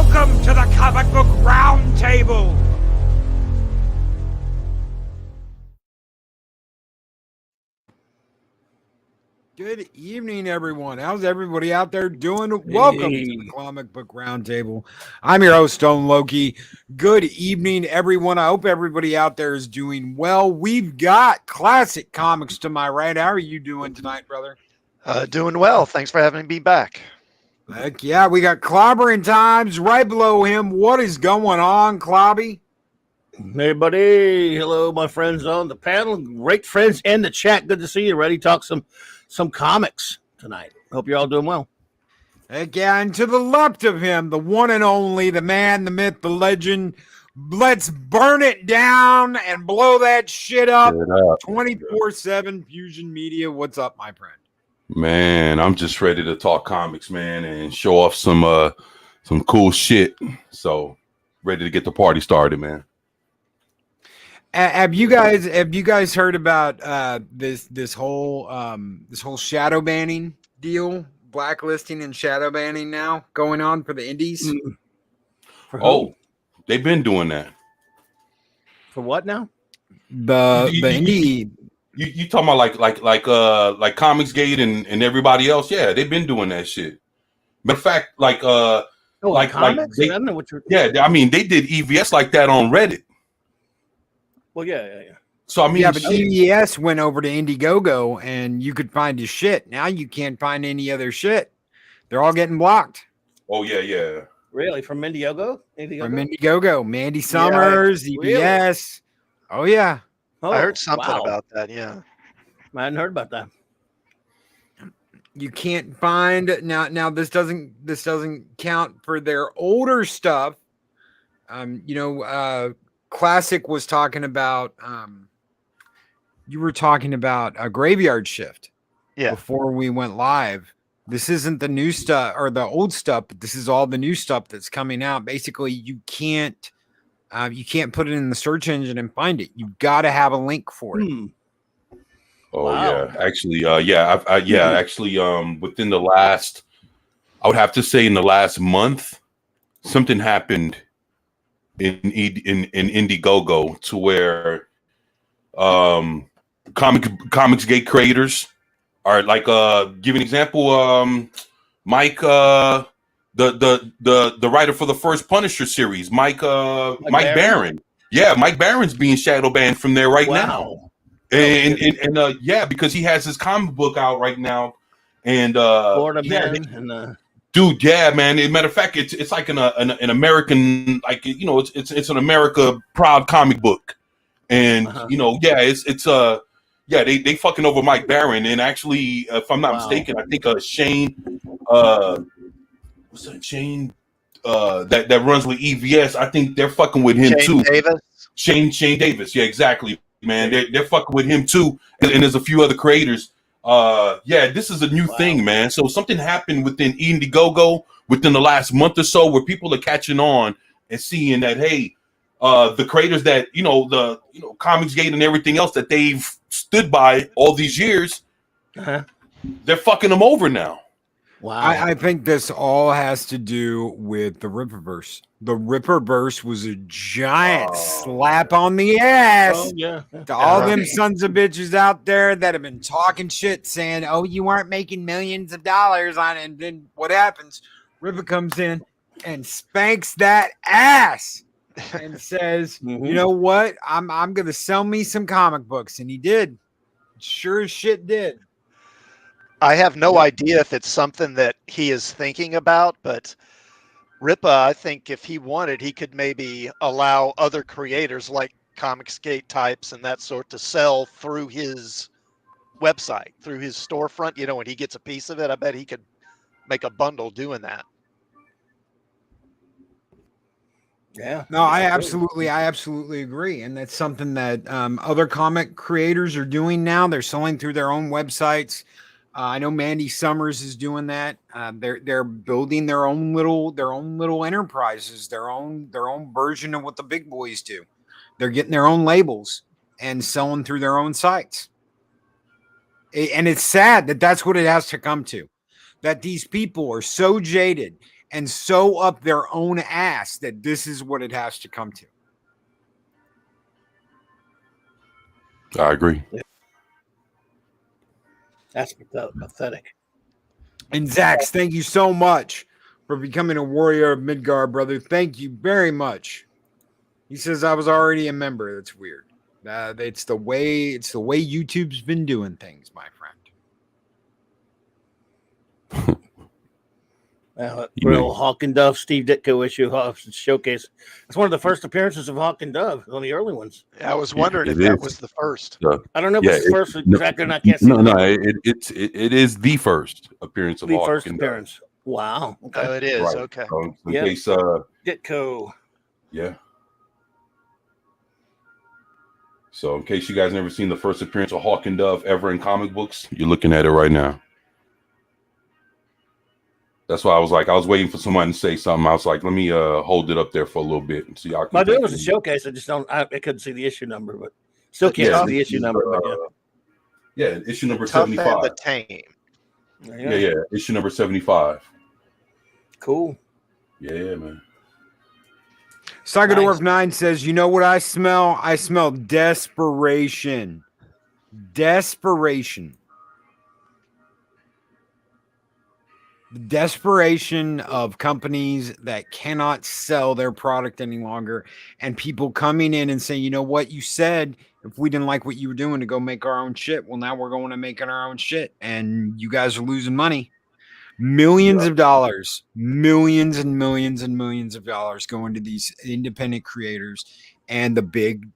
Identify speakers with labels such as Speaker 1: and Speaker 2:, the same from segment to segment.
Speaker 1: Welcome to the Comic Book Roundtable! Good evening, everyone. How's everybody out there doing? Welcome to the Comic Book Roundtable. I'm your host, Stone Loki. Good evening, everyone. I hope everybody out there is doing well. We've got Classic Comics to my right. How are you doing tonight, brother?
Speaker 2: Doing well. Thanks for having me back.
Speaker 1: Heck yeah, we got Clobbering Times right below him. What is going on, Clobby?
Speaker 3: Hey, buddy. Hello, my friends on the panel. Great friends in the chat. Good to see you. Ready to talk some comics tonight. Hope you're all doing well.
Speaker 1: Heck yeah, and to the left of him, the one and only, the man, the myth, the legend. Let's burn it down and blow that shit up. 24/7 Fusion Media. What's up, my friend?
Speaker 4: Man, I'm just ready to talk comics, man, and show off some cool shit. So, ready to get the party started, man.
Speaker 1: Have you guys heard about this whole shadow banning deal, blacklisting and shadow banning now going on for the indies?
Speaker 4: Oh, they've been doing that.
Speaker 3: For what now?
Speaker 1: The indie.
Speaker 4: You talking about like Comicsgate and everybody else? Yeah, they've been doing that shit. Matter of fact,
Speaker 3: comics?
Speaker 4: I don't know what you're. Yeah, I mean they did EVS like that on Reddit.
Speaker 3: Well, yeah.
Speaker 4: So I mean,
Speaker 1: yeah, but EVS went over to Indiegogo and you could find his shit. Now you can't find any other shit. They're all getting blocked.
Speaker 4: Oh yeah.
Speaker 3: Really, from Indiegogo?
Speaker 1: From Indiegogo, Mandy Summers, EVS. Really? Oh yeah.
Speaker 2: I heard something about that. Yeah,
Speaker 3: I hadn't heard about that.
Speaker 1: You can't find now. This doesn't count for their older stuff. Classic was talking about. You were talking about a Graveyard Shift.
Speaker 2: Yeah.
Speaker 1: Before we went live, this isn't the new stuff or the old stuff, but this is all the new stuff that's coming out. Basically, you can't put it in the search engine and find it. You've got to have a link for it.
Speaker 4: Oh wow. Yeah, actually, actually, within the last, I would have to say in the last month, something happened in Indiegogo to where Comicsgate creators are like give an example, Mike the writer for the first Punisher series, Mike Barron. Yeah, Mike Barron's being shadow banned from there right now. And because he has his comic book out right now, and
Speaker 3: Florida Man
Speaker 4: dude, yeah, man. As a matter of fact, it's like an American, like it's an America proud comic book, and they fucking over Mike Barron, and actually, if I'm not mistaken, I think Shane, what's that Shane? That runs with EVS. I think they're fucking with him too. Shane Davis. Yeah, exactly. Man, they're fucking with him too, and there's a few other creators. This is a new thing, man. So something happened within Indiegogo within the last month or so, where people are catching on and seeing that, hey, the creators that Comicsgate and everything else that they've stood by all these years, they're fucking them over now.
Speaker 1: Wow. I think this all has to do with the Ripperverse. The Ripperverse was a giant slap on the ass to all them sons of bitches out there that have been talking shit, saying, oh, you aren't making millions of dollars on it. And then what happens? Ripper comes in and spanks that ass and says, you know what? I'm going to sell me some comic books. And he did. Sure as shit did.
Speaker 2: I have no idea if it's something that he is thinking about, but Ripa, I think if he wanted, he could maybe allow other creators like Comicsgate types and that sort to sell through his website, through his storefront. When he gets a piece of it, I bet he could make a bundle doing that.
Speaker 1: Yeah. No, I absolutely agree. And that's something that other comic creators are doing now. They're selling through their own websites. I know Mandy Summers is doing that. They're building their own little enterprises, their own version of what the big boys do. They're getting their own labels and selling through their own sites. And it's sad that that's what it has to come to. That these people are so jaded and sew up their own ass that this is what it has to come to.
Speaker 4: I agree.
Speaker 3: That's pathetic.
Speaker 1: And Zax, thank you so much for becoming a warrior of Midgard, brother. Thank you very much. He says I was already a member. That's weird. It's the way YouTube's been doing things, my friend.
Speaker 3: Real Hawk and Dove Steve Ditko issue showcase. It's one of the first appearances of Hawk and Dove, one of the early ones.
Speaker 2: I was wondering if that was the first.
Speaker 3: I don't know if it's the first. Exactly, I can't see.
Speaker 4: No, it is the first appearance of
Speaker 3: the
Speaker 4: Hawk
Speaker 3: first
Speaker 4: and
Speaker 3: appearance.
Speaker 4: Dove.
Speaker 3: Wow. Okay.
Speaker 2: Oh, it is. Right. Okay.
Speaker 4: So in
Speaker 3: yep.
Speaker 4: case,
Speaker 3: Ditko.
Speaker 4: Yeah. So in case you guys never seen the first appearance of Hawk and Dove ever in comic books, you're looking at it right now. That's why I was waiting for someone to say something. I was like, let me hold it up there for a little bit and see how.
Speaker 3: My dude was a showcase. I just I couldn't see the issue number, but still can't see the issue number.
Speaker 4: Yeah, issue number
Speaker 2: Tough
Speaker 4: 75.
Speaker 2: and the Tame.
Speaker 4: Yeah, issue number 75.
Speaker 3: Cool.
Speaker 4: Yeah, man.
Speaker 1: Sagadorf 9 says, you know what I smell? I smell desperation. Desperation. The desperation of companies that cannot sell their product any longer, and people coming in and saying, you know what, you said if we didn't like what you were doing to go make our own shit, well, now we're going to make our own shit, and you guys are losing money. Millions of dollars, millions and millions and millions of dollars going to these independent creators, and the big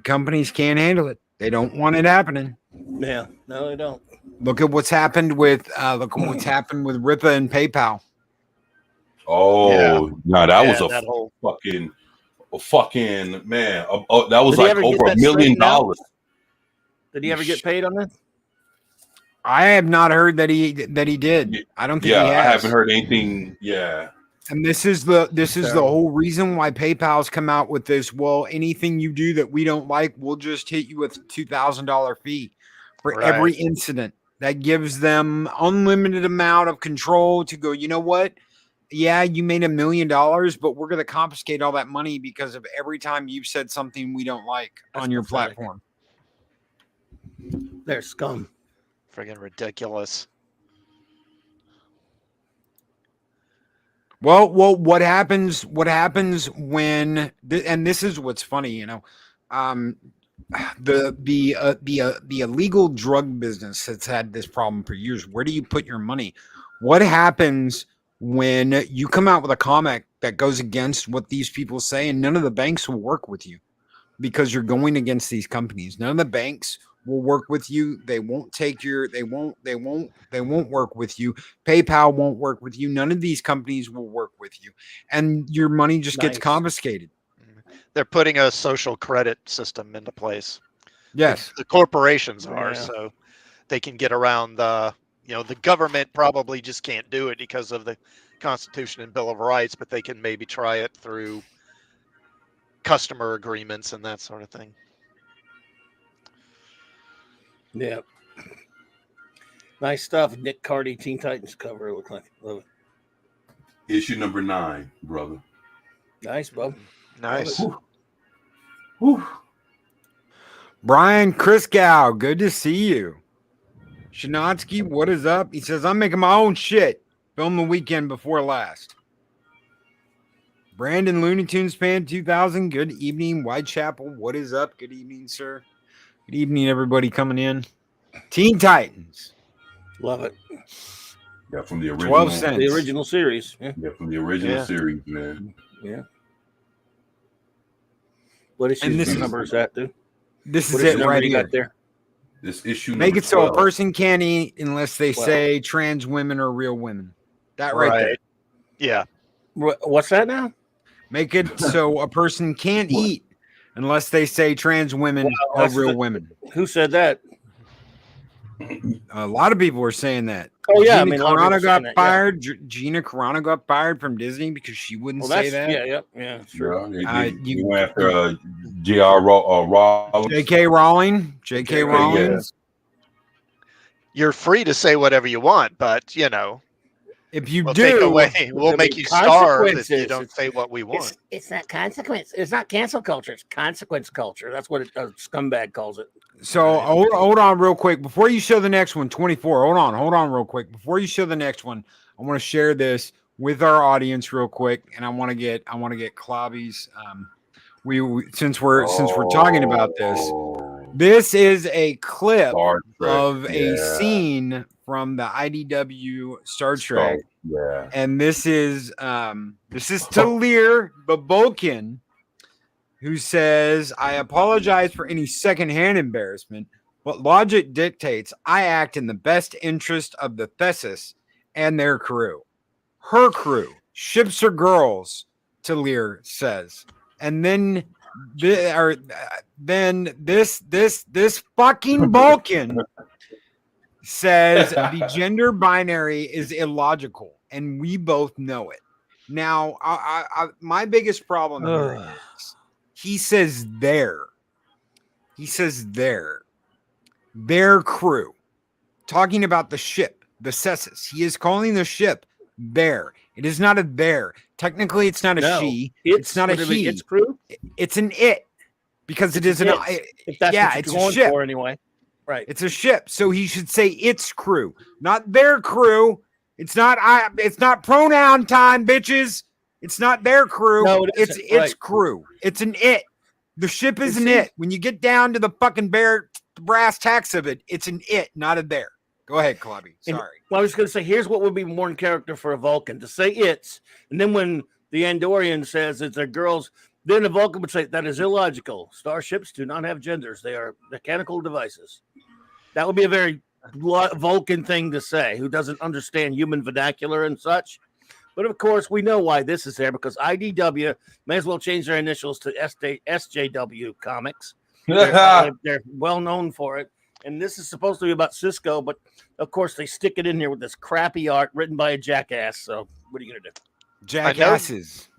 Speaker 1: companies can't handle it. They don't want it happening.
Speaker 3: Yeah, no, they don't.
Speaker 1: Look at what's happened with Ripa and PayPal.
Speaker 4: Oh, no, that was a
Speaker 3: whole
Speaker 4: fucking man. That was like over $1 million.
Speaker 3: Did he ever get paid on that?
Speaker 1: I have not heard that he did. I don't think he has.
Speaker 4: I haven't heard anything. Yeah.
Speaker 1: And this is the whole reason why PayPal's come out with this. Well, anything you do that we don't like, we'll just hit you with a $2,000 fee for every incident. That gives them unlimited amount of control to go, you know what? Yeah, you made $1 million, but we're going to confiscate all that money because of every time you've said something we don't like on your platform.
Speaker 3: They're scum.
Speaker 2: Friggin' ridiculous.
Speaker 1: Well, what happens when, and this is what's funny, you know, the illegal drug business has had this problem for years. Where do you put your money? What happens when you come out with a comic that goes against what these people say, and none of the banks will work with you because you're going against these companies? None of the banks will work with you. They won't take your, they won't work with you. PayPal won't work with you. None of these companies will work with you. And your money just gets confiscated.
Speaker 2: They're putting a social credit system into place.
Speaker 1: Yes.
Speaker 2: The corporations are, so they can get around the government probably just can't do it because of the Constitution and Bill of Rights, but they can maybe try it through customer agreements and that sort of thing.
Speaker 3: Yeah. Nice stuff. Nick Cardy, Teen Titans cover. It looked like. Love it.
Speaker 4: Issue number 9, brother.
Speaker 3: Nice, bub.
Speaker 2: Nice.
Speaker 4: Whew.
Speaker 1: Brian Kriskow, good to see you. Shinatsky, what is up? He says, I'm making my own shit. Film the weekend before last. Brandon Looney Tunes fan 2000, good evening. Whitechapel, what is up? Good evening, sir. Good evening, everybody coming in. Teen Titans.
Speaker 3: Love it.
Speaker 4: Yeah, from the original.
Speaker 1: 12 cents.
Speaker 3: The original series.
Speaker 4: Yeah, from the original series, man.
Speaker 3: Yeah. What issue number is that, dude?
Speaker 1: This is it right here.
Speaker 3: There?
Speaker 4: This issue.
Speaker 1: Make it
Speaker 4: 12.
Speaker 1: so a person can't eat unless they say trans women are real women. That right there.
Speaker 2: Yeah.
Speaker 3: What's that now?
Speaker 1: Make it so a person can't eat unless they say trans women are real women.
Speaker 3: Who said that?
Speaker 1: A lot of people were saying that.
Speaker 3: Oh yeah,
Speaker 1: Gina Carano got fired. Yeah. Gina Carano got fired from Disney because she wouldn't say that.
Speaker 3: Yeah. Sure.
Speaker 4: You went after J.R. Rowling.
Speaker 1: J.K. Rowling.
Speaker 2: You're free to say whatever you want, but
Speaker 1: If you
Speaker 2: we'll
Speaker 1: do,
Speaker 2: take away, we'll make you starve if you don't say what we want.
Speaker 3: It's not consequence. It's not cancel culture. It's consequence culture. That's what Scumbag calls it.
Speaker 1: So hold on real quick before you show the next one. 24. Hold on real quick before you show the next one. I want to share this with our audience real quick, and I want to get Clobby's. Since we're talking about this. This is a clip of a scene from the IDW Star Trek.
Speaker 4: Yeah.
Speaker 1: And this is Talir the Vulcan, who says, "I apologize for any secondhand embarrassment, but logic dictates I act in the best interest of the Thesis and their crew. Her crew, ships or girls," Talir says. And then this fucking Vulcan says the gender binary is illogical, and we both know it. Now, my biggest problem here is he says their crew, talking about the ship, the Cessus. He is calling the ship their. It is not a their. Technically, it's not a she. It's not a he.
Speaker 3: It's crew.
Speaker 1: It's an it, because it is an.
Speaker 3: If that's what
Speaker 1: it's
Speaker 3: you're going
Speaker 1: a ship
Speaker 3: for anyway. Right.
Speaker 1: It's a ship, so he should say its crew, not their crew. It's not pronoun time, bitches. It's not their crew.
Speaker 3: No,
Speaker 1: it's
Speaker 3: right.
Speaker 1: crew. It's an it. The ship is an it. When you get down to the fucking brass tacks of it, it's an it, not a there. Go ahead, Clobby. Sorry.
Speaker 3: Well, I was going to say, here's what would be more in character for a Vulcan, to say it's, and then when the Andorian says it's a girls, then the Vulcan would say that is illogical. Starships do not have genders. They are mechanical devices. That would be a very Vulcan thing to say, who doesn't understand human vernacular and such. But of course, we know why this is there, because IDW may as well change their initials to SJW Comics. They're well known for it. And this is supposed to be about Cisco, but of course they stick it in here with this crappy art written by a jackass. So what are you going to do?
Speaker 1: Jackasses.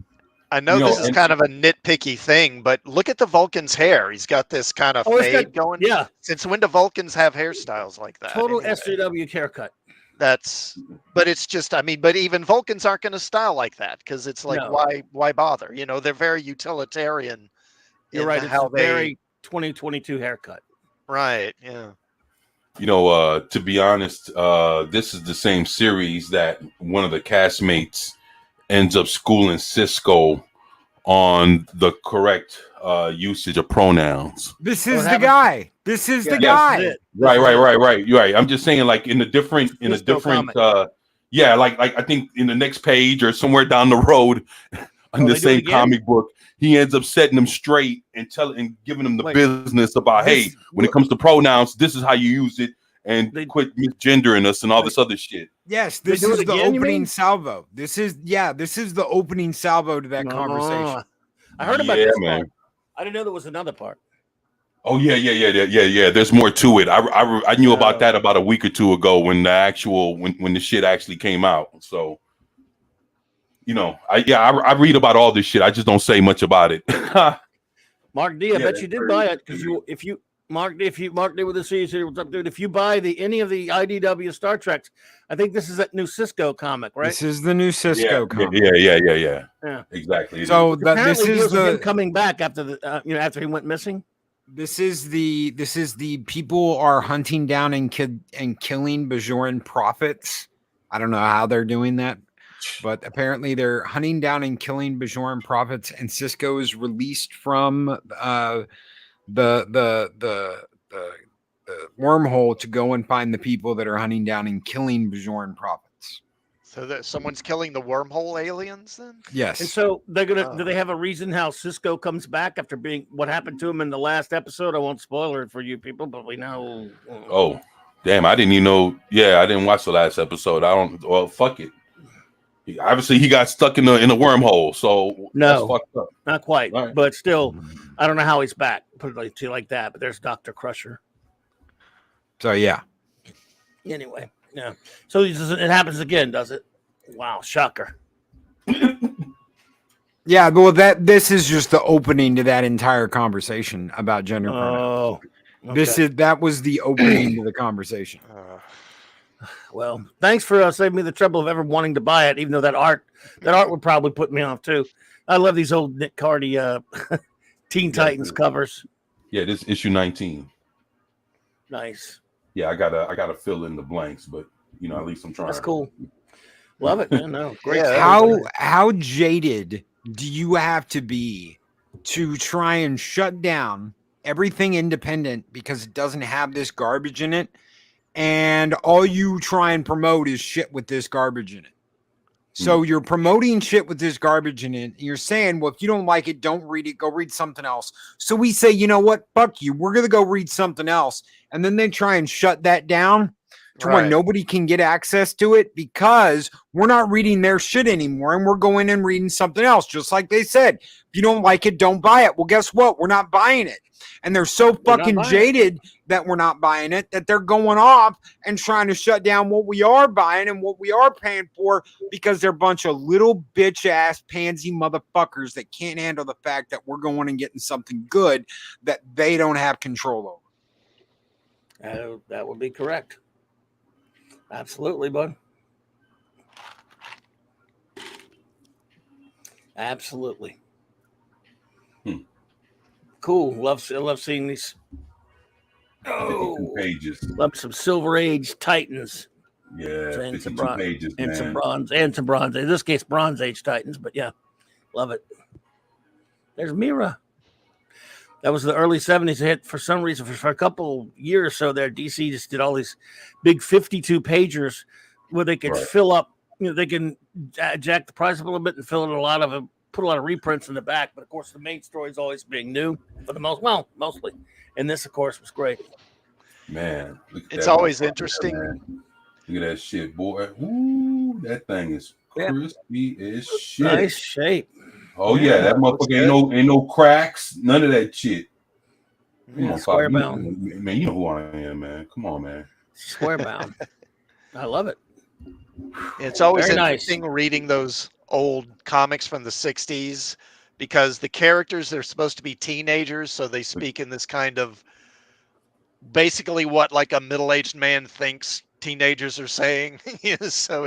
Speaker 2: I know this is kind of a nitpicky thing, but look at the Vulcan's hair. He's got this kind of fade going.
Speaker 3: Yeah.
Speaker 2: Since when do Vulcans have hairstyles like that?
Speaker 3: Total SJW haircut.
Speaker 2: But it's just, but even Vulcans aren't going to style like that, because it's like, why bother? They're very utilitarian.
Speaker 3: You're right. It's a very 2022 haircut.
Speaker 2: Right. Yeah.
Speaker 4: To be honest, this is the same series that one of the castmates ends up schooling Cisco on the correct usage of pronouns.
Speaker 1: This is the guy. This is the guy.
Speaker 4: Right. You're right. I'm just saying, like in a different, like I think in the next page or somewhere down the road in the same comic book, he ends up setting them straight and giving them the business about, hey, when it comes to pronouns, this is how you use it, and quit misgendering us and all this other shit.
Speaker 1: Yes, this is the opening salvo. This is the opening salvo to that conversation.
Speaker 3: I heard about this part. I didn't know there was another part.
Speaker 4: Oh yeah. There's more to it. I knew about that about a week or two ago when the shit actually came out. So. I read about all this shit. I just don't say much about it.
Speaker 3: Mark D, I bet you did buy it, because if you Mark D with the C's here, what's up, dude? If you buy any of the IDW Star Treks, I think this is that new Cisco comic, right?
Speaker 1: This is the new Cisco comic.
Speaker 4: Yeah. Exactly.
Speaker 1: So this is him
Speaker 3: coming back after the after he went missing.
Speaker 1: This is the people are hunting down and killing Bajoran prophets. I don't know how they're doing that. But apparently they're hunting down and killing Bajoran prophets, and Cisco is released from the wormhole to go and find the people that are hunting down and killing Bajoran prophets.
Speaker 2: So that someone's killing the wormhole aliens then?
Speaker 1: Yes.
Speaker 3: And so they're gonna do they have a reason how Cisco comes back after being what happened to him in the last episode? I won't spoil it for you people, but we know.
Speaker 4: Oh, damn! I didn't even know. Yeah, I didn't watch the last episode. Well, fuck it. Obviously, he got stuck in the wormhole, so
Speaker 3: no,
Speaker 4: that's fucked up.
Speaker 3: Not quite, right. But still, I don't know how he's back. Put it like that. But there's Dr. Crusher.
Speaker 1: So yeah.
Speaker 3: Anyway, yeah. So it happens again, does it? Wow, shocker.
Speaker 1: Yeah, well, this is just the opening to that entire conversation about gender pronouns.
Speaker 3: Okay.
Speaker 1: That was the opening to the conversation.
Speaker 3: Well, thanks for saving me the trouble of ever wanting to buy it, even though that art would probably put me off too. I love these old Nick Cardy Teen Titans covers.
Speaker 4: Yeah, this issue 19.
Speaker 3: Nice.
Speaker 4: Yeah, I gotta fill in the blanks, but at least I'm trying.
Speaker 3: That's cool. Love it, man. No, great.
Speaker 1: Yeah, how jaded do you have to be to try and shut down everything independent because it doesn't have this garbage in it, and all you try and promote is shit with this garbage in it? So you're promoting shit with this garbage in it. And you're saying, well, if you don't like it, don't read it. Go read something else. So we say, you know what? Fuck you. We're going to go read something else. And then they try and shut that down to where nobody can get access to it because we're not reading their shit anymore. And we're going and reading something else. Just like they said, if you don't like it, don't buy it. Well, guess what? We're not buying it. And they're so fucking jaded that we're not buying it, that they're going off and trying to shut down what we are buying and what we are paying for because they're a bunch of little bitch ass pansy motherfuckers that can't handle the fact that we're going and getting something good that they don't have control
Speaker 3: over. That would be correct. Absolutely, bud. Absolutely. Cool. Love seeing these. Oh,
Speaker 4: pages.
Speaker 3: Love some Silver Age Titans.
Speaker 4: Yeah,
Speaker 3: and some
Speaker 4: pages,
Speaker 3: and
Speaker 4: man.
Speaker 3: some bronze and some bronze. In this case, Bronze Age Titans. But yeah, love it. There's Mira. That was the early 70s. They had, for some reason, for a couple years or so there, DC just did all these big 52 pagers where they could fill up. They can jack the price up a little bit and fill in a lot of them. Put a lot of reprints in the back, but of course the main story is always being new for the mostly. And this, of course, was great.
Speaker 4: Man,
Speaker 2: it's always interesting.
Speaker 4: Look at that shit, boy. Ooh, that thing is crispy as shit.
Speaker 3: Nice shape.
Speaker 4: Oh yeah, that motherfucker ain't no cracks, none of that shit. Come on,
Speaker 3: square bound.
Speaker 4: Man, you know who I am, man. Come on, man.
Speaker 3: Square bound. I love it.
Speaker 2: It's always interesting reading those old comics from the 60s because the characters, they're supposed to be teenagers, so they speak in this kind of basically what like a middle-aged man thinks teenagers are saying. So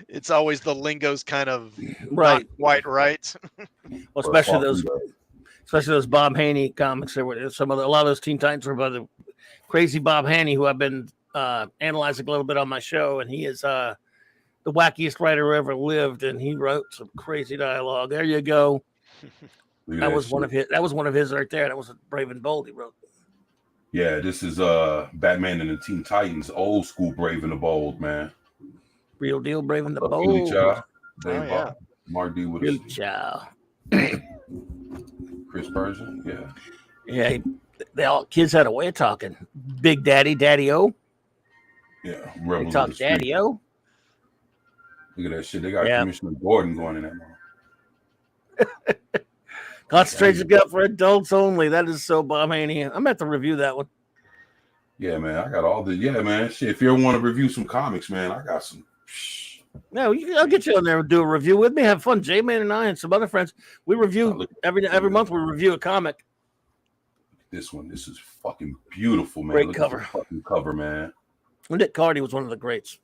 Speaker 2: it's always the lingo's kind of not quite right.
Speaker 3: Well, especially those Bob Haney comics. There were a lot of those Teen Titans were by the crazy Bob Haney, who I've been analyzing a little bit on my show, and he is the wackiest writer who ever lived, and he wrote some crazy dialogue. There you go. That was one of his right there. That was Brave and Bold he wrote.
Speaker 4: Yeah, this is Batman and the Teen Titans, old school Brave and the Bold, man.
Speaker 3: Real deal, Brave and the Bold.
Speaker 4: Mark D. with Chris Persian,
Speaker 3: yeah. They all kids had a way of talking. Big Daddy, Daddy-O.
Speaker 4: Yeah,
Speaker 3: they talk Daddy-O.
Speaker 4: Look at that shit. They got Commissioner Gordon going in that mode.
Speaker 3: Concentration Cup for adults only. That is so Bob Haney. I'm going to have to review that one.
Speaker 4: Yeah, man. I got all the man. Shit, if you ever want to review some comics, man, I got some.
Speaker 3: No, I'll get you on there and do a review with me. Have fun. J-Man and I and some other friends. We review every month. We review a comic.
Speaker 4: This is fucking beautiful, man.
Speaker 3: Great cover.
Speaker 4: Fucking cover, man.
Speaker 3: Nick Cardy was one of the greats.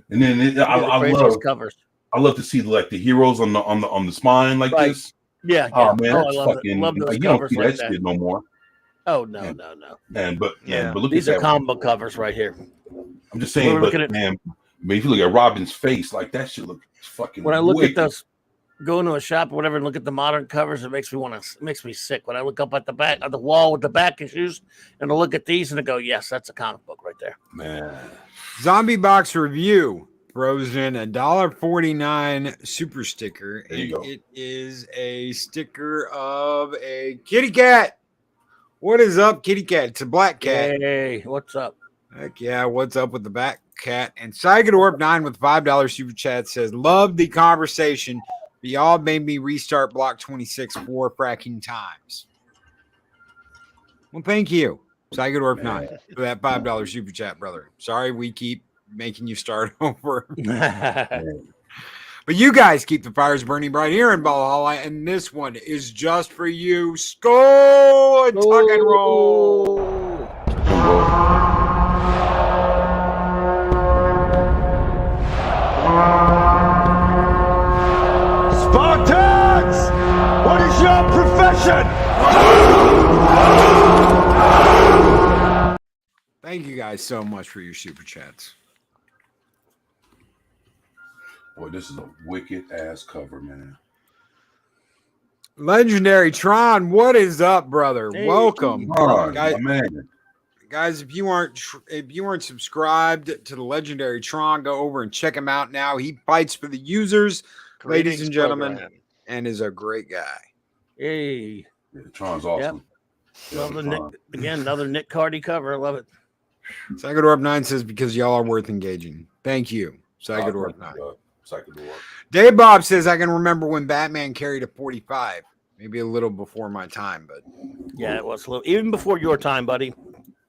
Speaker 4: And then I love
Speaker 3: covers.
Speaker 4: I love to see like the heroes on the spine like this.
Speaker 3: Yeah.
Speaker 4: Oh man, that's
Speaker 3: I
Speaker 4: fucking.
Speaker 3: love those
Speaker 4: you don't see
Speaker 3: like
Speaker 4: that shit no more.
Speaker 3: Oh no.
Speaker 4: But look
Speaker 3: these
Speaker 4: at
Speaker 3: are comic book covers right here.
Speaker 4: I'm just saying, man, if you look at Robin's face, like that shit look fucking.
Speaker 3: When I look at those, go into a shop or whatever and look at the modern covers, it makes me sick. When I look up at the back of the wall with the back issues and I look at these and I go, yes, that's a comic book right there.
Speaker 4: Man.
Speaker 1: Zombie Box Review throws in $1.49 super sticker.
Speaker 4: There you go.
Speaker 1: It is a sticker of a kitty cat. What is up, kitty cat? It's a black cat.
Speaker 3: Hey, what's up?
Speaker 1: Heck yeah, what's up with the black cat? And Cygadorp9 with $5 super chat says, love the conversation. But y'all made me restart Block 26 4 fracking times. Well, thank you, Cygadorp9, for that $5 super chat, brother. Sorry we keep making you start over. But you guys keep the fires burning bright here in Valhalla, and this one is just for you. Skull and tuck and roll.
Speaker 3: passion.
Speaker 1: Thank you guys so much for your super chats.
Speaker 4: Boy, this is a wicked ass cover, man.
Speaker 1: Legendary Tron, what is up, brother?
Speaker 3: Hey,
Speaker 1: Welcome,
Speaker 4: guys. Man.
Speaker 1: Guys, if you weren't subscribed to the Legendary Tron, go over and check him out now. He fights for the users, ladies and gentlemen, and is a great guy.
Speaker 3: Hey,
Speaker 4: yeah, Tron's awesome.
Speaker 3: Yep. Love the Nick, again, another Nick Cardy cover. I love it.
Speaker 1: Psychodorp 9 says because y'all are worth engaging. Thank you, Psychodorp 9. Dave Bob says I can remember when Batman carried a 45. Maybe a little before my time, but
Speaker 3: yeah, it was a little even before your time, buddy.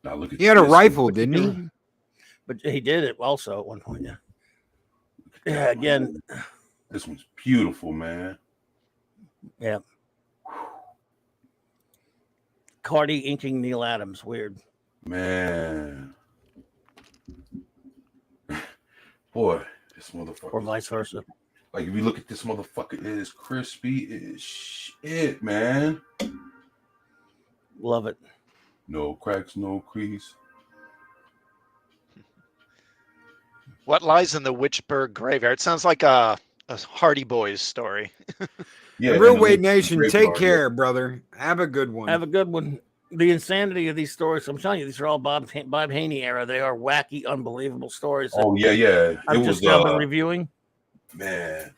Speaker 4: Now look at
Speaker 1: he had a rifle, didn't he?
Speaker 3: But he did it also at one point. Yeah. Yeah. Again,
Speaker 4: this one's beautiful, man.
Speaker 3: Yeah. Cardi inking Neil Adams. Weird.
Speaker 4: Man. Boy, this motherfucker.
Speaker 3: Or vice versa.
Speaker 4: Like, if you look at this motherfucker, it is crispy as shit, man.
Speaker 3: Love it.
Speaker 4: No cracks, no crease.
Speaker 2: What lies in the Witchburg graveyard? It sounds like a Hardy Boys story.
Speaker 1: Yeah, Real Weight Nation, take care, brother. Have a good one.
Speaker 3: Have a good one. The insanity of these stories, I'm telling you, these are all Bob Haney era. They are wacky, unbelievable stories.
Speaker 4: Oh, yeah.
Speaker 3: I've just now been reviewing.
Speaker 4: Man.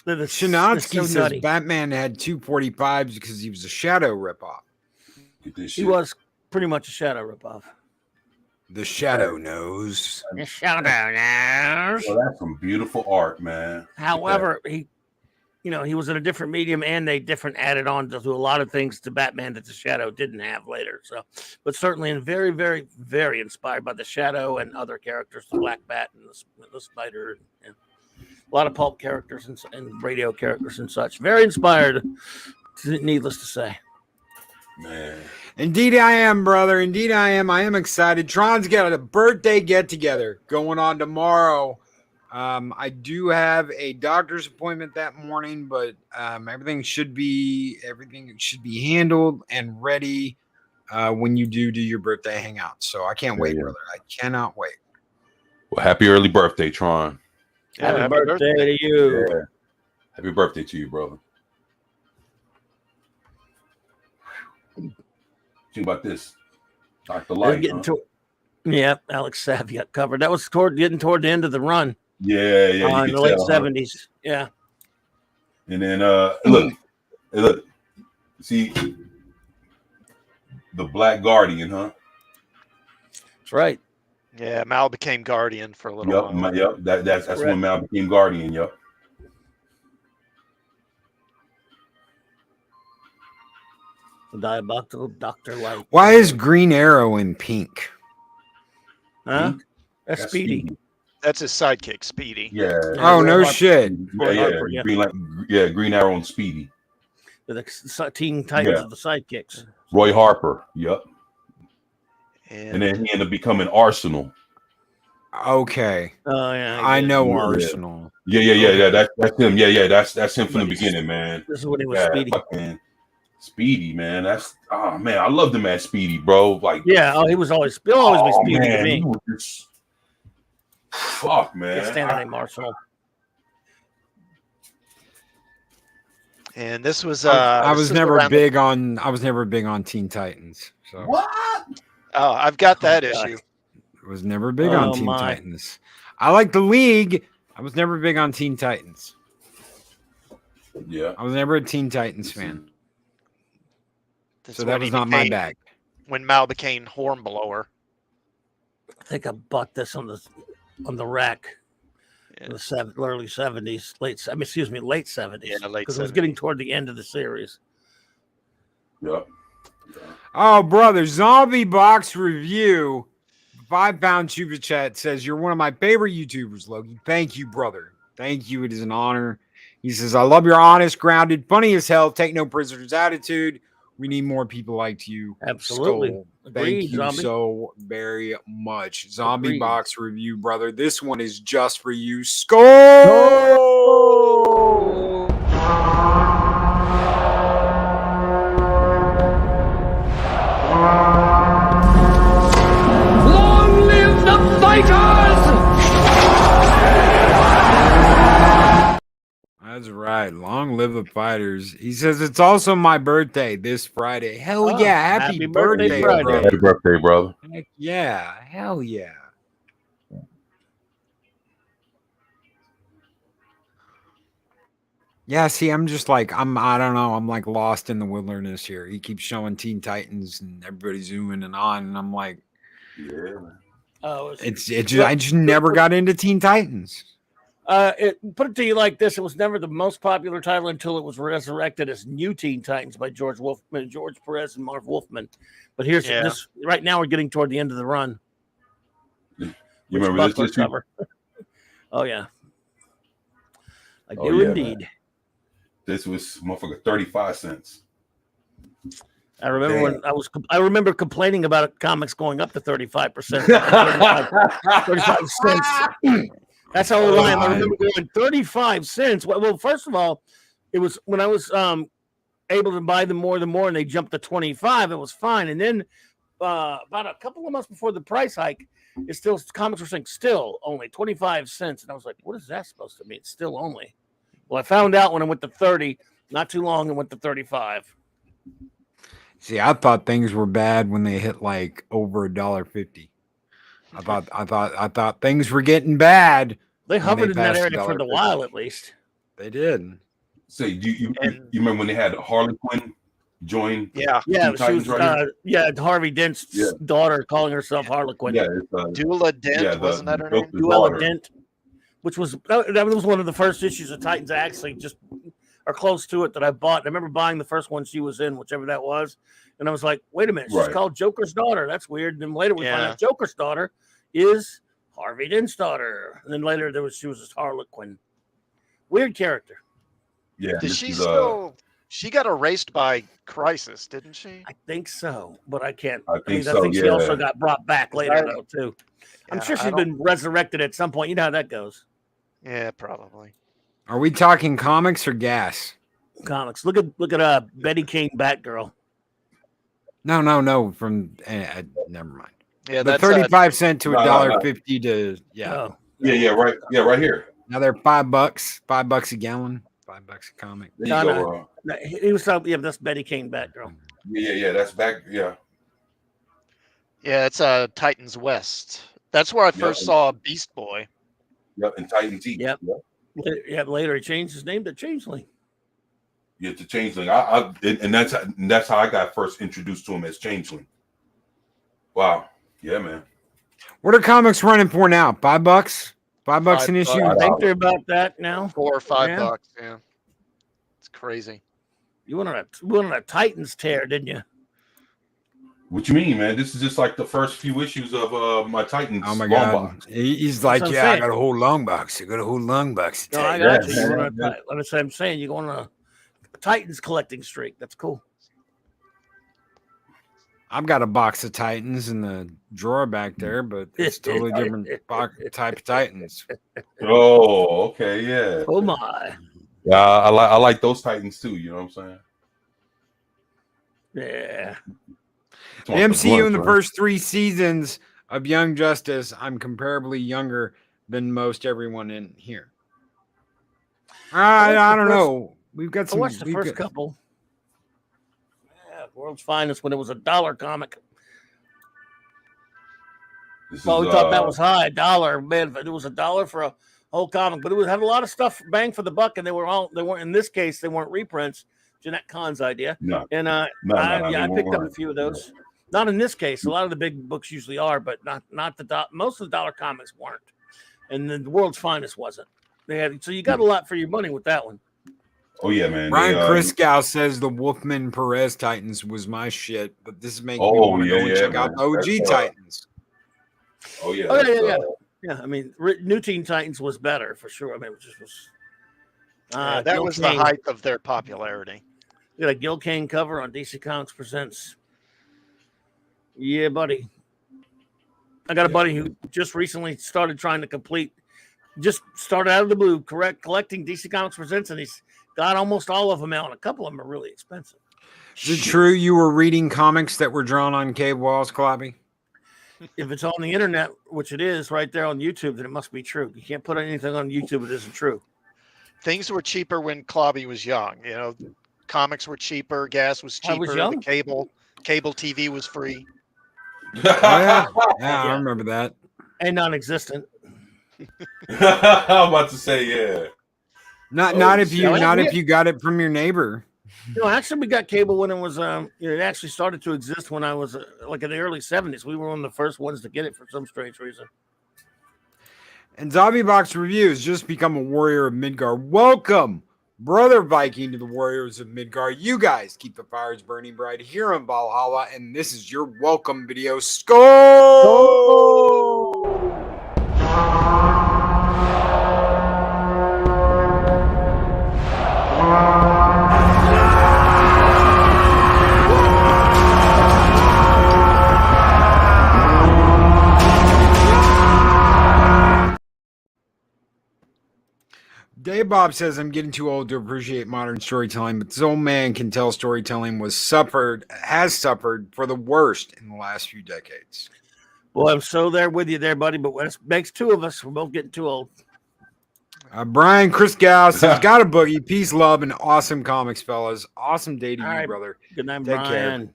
Speaker 1: Shinatsky says Batman had 245s because he was a Shadow ripoff.
Speaker 3: He was pretty much a Shadow ripoff.
Speaker 1: The Shadow knows.
Speaker 3: The Shadow knows.
Speaker 4: Well, that's some beautiful art, man.
Speaker 3: However, he was in a different medium, and they added on to a lot of things to Batman that the Shadow didn't have later. So, but certainly, and very, very, very inspired by the Shadow and other characters, the Black Bat and the Spider, and a lot of pulp characters and radio characters and such. Very inspired, needless to say.
Speaker 4: Man.
Speaker 1: Indeed I am, brother. Indeed I am. I am excited. Tron's got a birthday get-together going on tomorrow. I do have a doctor's appointment that morning, but everything should be handled and ready when you do your birthday hangout. So I can't wait, brother. I cannot wait.
Speaker 4: Well, happy early birthday, Tron.
Speaker 3: Yeah, happy birthday to you.
Speaker 4: Yeah. Happy birthday to you, brother. Think about this. Dr. Light.
Speaker 3: Alex Saviuk covered. That was getting toward the end of the run.
Speaker 4: Yeah.
Speaker 3: In the late 70s. Yeah.
Speaker 4: And then look. See the Black Guardian, huh?
Speaker 3: That's right.
Speaker 2: Yeah, Mal became Guardian for a little while.
Speaker 4: Yep. That's when Mal became Guardian. Yep.
Speaker 3: The diabolical Dr. Light.
Speaker 1: Why is Green Arrow in pink?
Speaker 3: Huh? Pink? That's Speedy.
Speaker 2: That's his sidekick, Speedy.
Speaker 4: Yeah.
Speaker 1: Oh, no shit.
Speaker 4: Yeah. Green Arrow and Speedy.
Speaker 3: The Teen Titans of the sidekicks.
Speaker 4: Roy Harper. Yep. And then he ended up becoming Arsenal.
Speaker 1: Okay.
Speaker 3: Oh yeah.
Speaker 1: I know Arsenal.
Speaker 4: Yeah. That's him. Yeah. That's him from the beginning, man.
Speaker 3: This is when he was Speedy.
Speaker 4: Speedy, man. Man, I loved him as Speedy, bro. Like,
Speaker 3: he was always be Speedy to me.
Speaker 4: Fuck, man.
Speaker 3: Can't stand the name Arsenal.
Speaker 2: And this was
Speaker 1: I was never big on Teen Titans. So
Speaker 4: what?
Speaker 2: Oh, I've got that issue.
Speaker 1: I was never big on Teen Titans. I like the League. I was never big on Teen Titans.
Speaker 4: Yeah.
Speaker 1: I was never a Teen Titans fan. So that was not my bag.
Speaker 2: When Mal became Hornblower.
Speaker 3: I think I bought this on the rack in the early 70s, late 70s.
Speaker 2: Yeah, late
Speaker 3: because it was getting toward the end of the series.
Speaker 4: Yep.
Speaker 1: Oh, brother, Zombie Box Review, 5-pound super chat says you're one of my favorite YouTubers, Loki. Thank you, brother. Thank you. It is an honor. He says, I love your honest, grounded, funny as hell, take no prisoners attitude. We need more people like you.
Speaker 3: Absolutely.
Speaker 1: Thank you so very much. Zombie Box Review, brother. This one is just for you. Skull! That's right. Long live the fighters. He says it's also my birthday this Friday. Hell yeah. Happy birthday,
Speaker 3: Friday.
Speaker 1: brother.
Speaker 4: Happy birthday, brother.
Speaker 1: Heck yeah. Hell yeah. Yeah, see, I'm just like, I don't know. I'm like lost in the wilderness here. He keeps showing Teen Titans and everybody's zooming and on. And I'm like,
Speaker 4: Yeah, man.
Speaker 1: I just never got into Teen Titans.
Speaker 3: Put it to you like this: it was never the most popular title until it was resurrected as New Teen Titans by George Perez and Marv Wolfman. But here's this right now. We're getting toward the end of the run.
Speaker 4: You remember this
Speaker 3: cover? Oh yeah, I do indeed.
Speaker 4: Man. This was motherfucker 35 cents.
Speaker 3: I remember when I remember complaining about comics going up to 35%. 35 cents. That's how old I am. I remember going 35 cents. Well, first of all, it was when I was able to buy them more, and they jumped to 25. It was fine. And then about a couple of months before the price hike, comics were saying still only 25 cents. And I was like, what is that supposed to mean? Still only. Well, I found out when I went to 30, not too long, and went to 35.
Speaker 1: See, I thought things were bad when they hit like over $1.50. I thought things were getting bad.
Speaker 3: They hovered in that area for a while, at least.
Speaker 1: They did.
Speaker 4: So you remember when they had Harley Quinn join?
Speaker 3: Yeah, she was Harvey Dent's daughter calling herself Harlequin.
Speaker 2: Yeah, Dula Dent, wasn't that her name?
Speaker 3: Dula Dent, which was that was one of the first issues of Titans I actually just are close to it that I bought. I remember buying the first one she was in, whichever that was, and I was like, wait a minute, she's called Joker's daughter. That's weird. And then later we find out Joker's daughter is Harvey Dent's daughter. And then later she was just Harlequin. Weird character.
Speaker 2: Yeah. Did she she got erased by Crisis, didn't she?
Speaker 3: I think so, but I can't.
Speaker 4: I think
Speaker 3: she also got brought back later though too. I'm sure she's been resurrected at some point. You know how that goes.
Speaker 2: Yeah, probably.
Speaker 1: Are we talking comics or gas?
Speaker 3: Comics. Look at Betty King Batgirl.
Speaker 1: No. From never mind.
Speaker 3: Yeah,
Speaker 1: the 35 cent to $1.50 to
Speaker 4: right here.
Speaker 1: Now they're $5 a gallon, $5 a comic.
Speaker 3: He was talking. Yeah, that's Betty King Batgirl.
Speaker 4: Yeah, that's back. Yeah,
Speaker 2: it's Titans West. That's where I first saw Beast Boy.
Speaker 4: Yep, and Titans East.
Speaker 3: Yep. Yeah, later he changed his name to Changeling.
Speaker 4: Yeah, to Changeling. And that's how I got first introduced to him as Changeling. Wow. Yeah, man.
Speaker 1: What are comics running for now? $5? $5 an issue?
Speaker 3: I think they're about that now.
Speaker 2: $4 or $5. Yeah. It's crazy.
Speaker 3: You went on a Titans tear, didn't you?
Speaker 4: What you mean, man? This is just like the first few issues of my Titans.
Speaker 1: Oh my God! Box. He's like, I got a whole long box. I got a whole long box.
Speaker 3: No, I got you. I'm saying you go on a Titans collecting streak. That's cool.
Speaker 1: I've got a box of Titans in the drawer back there, but it's totally different type of Titans.
Speaker 4: Oh, okay, yeah.
Speaker 3: Oh my.
Speaker 4: Yeah, I like those Titans too. You know what I'm saying?
Speaker 3: Yeah.
Speaker 1: The MCU in the first 3 seasons of Young Justice, I'm comparably younger than most everyone in here. I don't know. We've got some.
Speaker 3: I watched the first couple. Yeah, World's Finest when it was $1 comic. We thought that was high, $1. Man, it was $1 for a whole comic, but it had a lot of stuff bang for the buck, and they weren't in this case they weren't reprints. Jeanette Kahn's idea.
Speaker 4: No.
Speaker 3: And I picked up a few of those. Yeah. Not in this case. A lot of the big books usually are, but not most of the dollar comics weren't. And the World's Finest wasn't. So you got a lot for your money with that one.
Speaker 4: Oh yeah, man.
Speaker 1: Ryan Kriskow says the Wolfman Perez Titans was my shit, but this is making me want to go and check out the OG Titans.
Speaker 4: Oh yeah.
Speaker 3: Yeah, I mean, New Teen Titans was better for sure. I mean, it just was.
Speaker 2: That was the height of their popularity.
Speaker 3: We got a Gil Kane cover on DC Comics Presents. Yeah, buddy. I got a buddy who just recently started trying to just started out of the blue, collecting DC Comics Presents, and he's got almost all of them out. And a couple of them are really expensive.
Speaker 1: Is it true you were reading comics that were drawn on cave walls, Clappy?
Speaker 3: If it's on the internet, which it is right there on YouTube, then it must be true. You can't put anything on YouTube that isn't true.
Speaker 2: things were cheaper when Clobby was young. You know, comics were cheaper, gas was cheaper, the cable TV was free.
Speaker 1: Oh yeah, I remember that.
Speaker 3: And non-existent.
Speaker 4: I'm about to say, yeah.
Speaker 1: Not if you got it from your neighbor.
Speaker 3: No, actually, we got cable when it was it actually started to exist when I was like in the early 70s. We were one of the first ones to get it for some strange reason.
Speaker 1: And Zombie Box Reviews just become a warrior of Midgard. Welcome, Brother Viking, to the Warriors of Midgard. You guys keep the fires burning bright here in Valhalla, and this is your welcome video. Skull! Dave Bob says, I'm getting too old to appreciate modern storytelling, but this old man can tell storytelling has suffered for the worst in the last few decades.
Speaker 3: Well, I'm so there with you there, buddy, but what makes two of us, we're both getting too old.
Speaker 1: Brian Chris Gauss says, got a boogie, peace, love, and awesome comics, fellas. Awesome day to you, brother.
Speaker 3: Good night,
Speaker 1: Take
Speaker 3: Brian.
Speaker 1: care.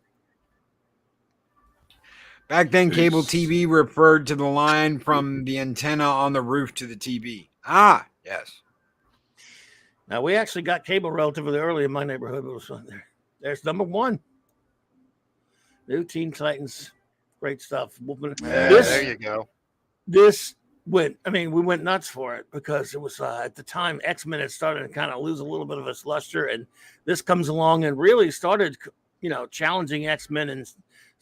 Speaker 1: Back then, cable TV referred to the line from the antenna on the roof to the TV. Ah, yes.
Speaker 3: Now, we actually got cable relatively early in my neighborhood. It was there's number one. New Teen Titans. Great stuff.
Speaker 2: There you go.
Speaker 3: This went, we went nuts for it because it was at the time X-Men had started to kind of lose a little bit of its luster. And this comes along and really started, challenging X-Men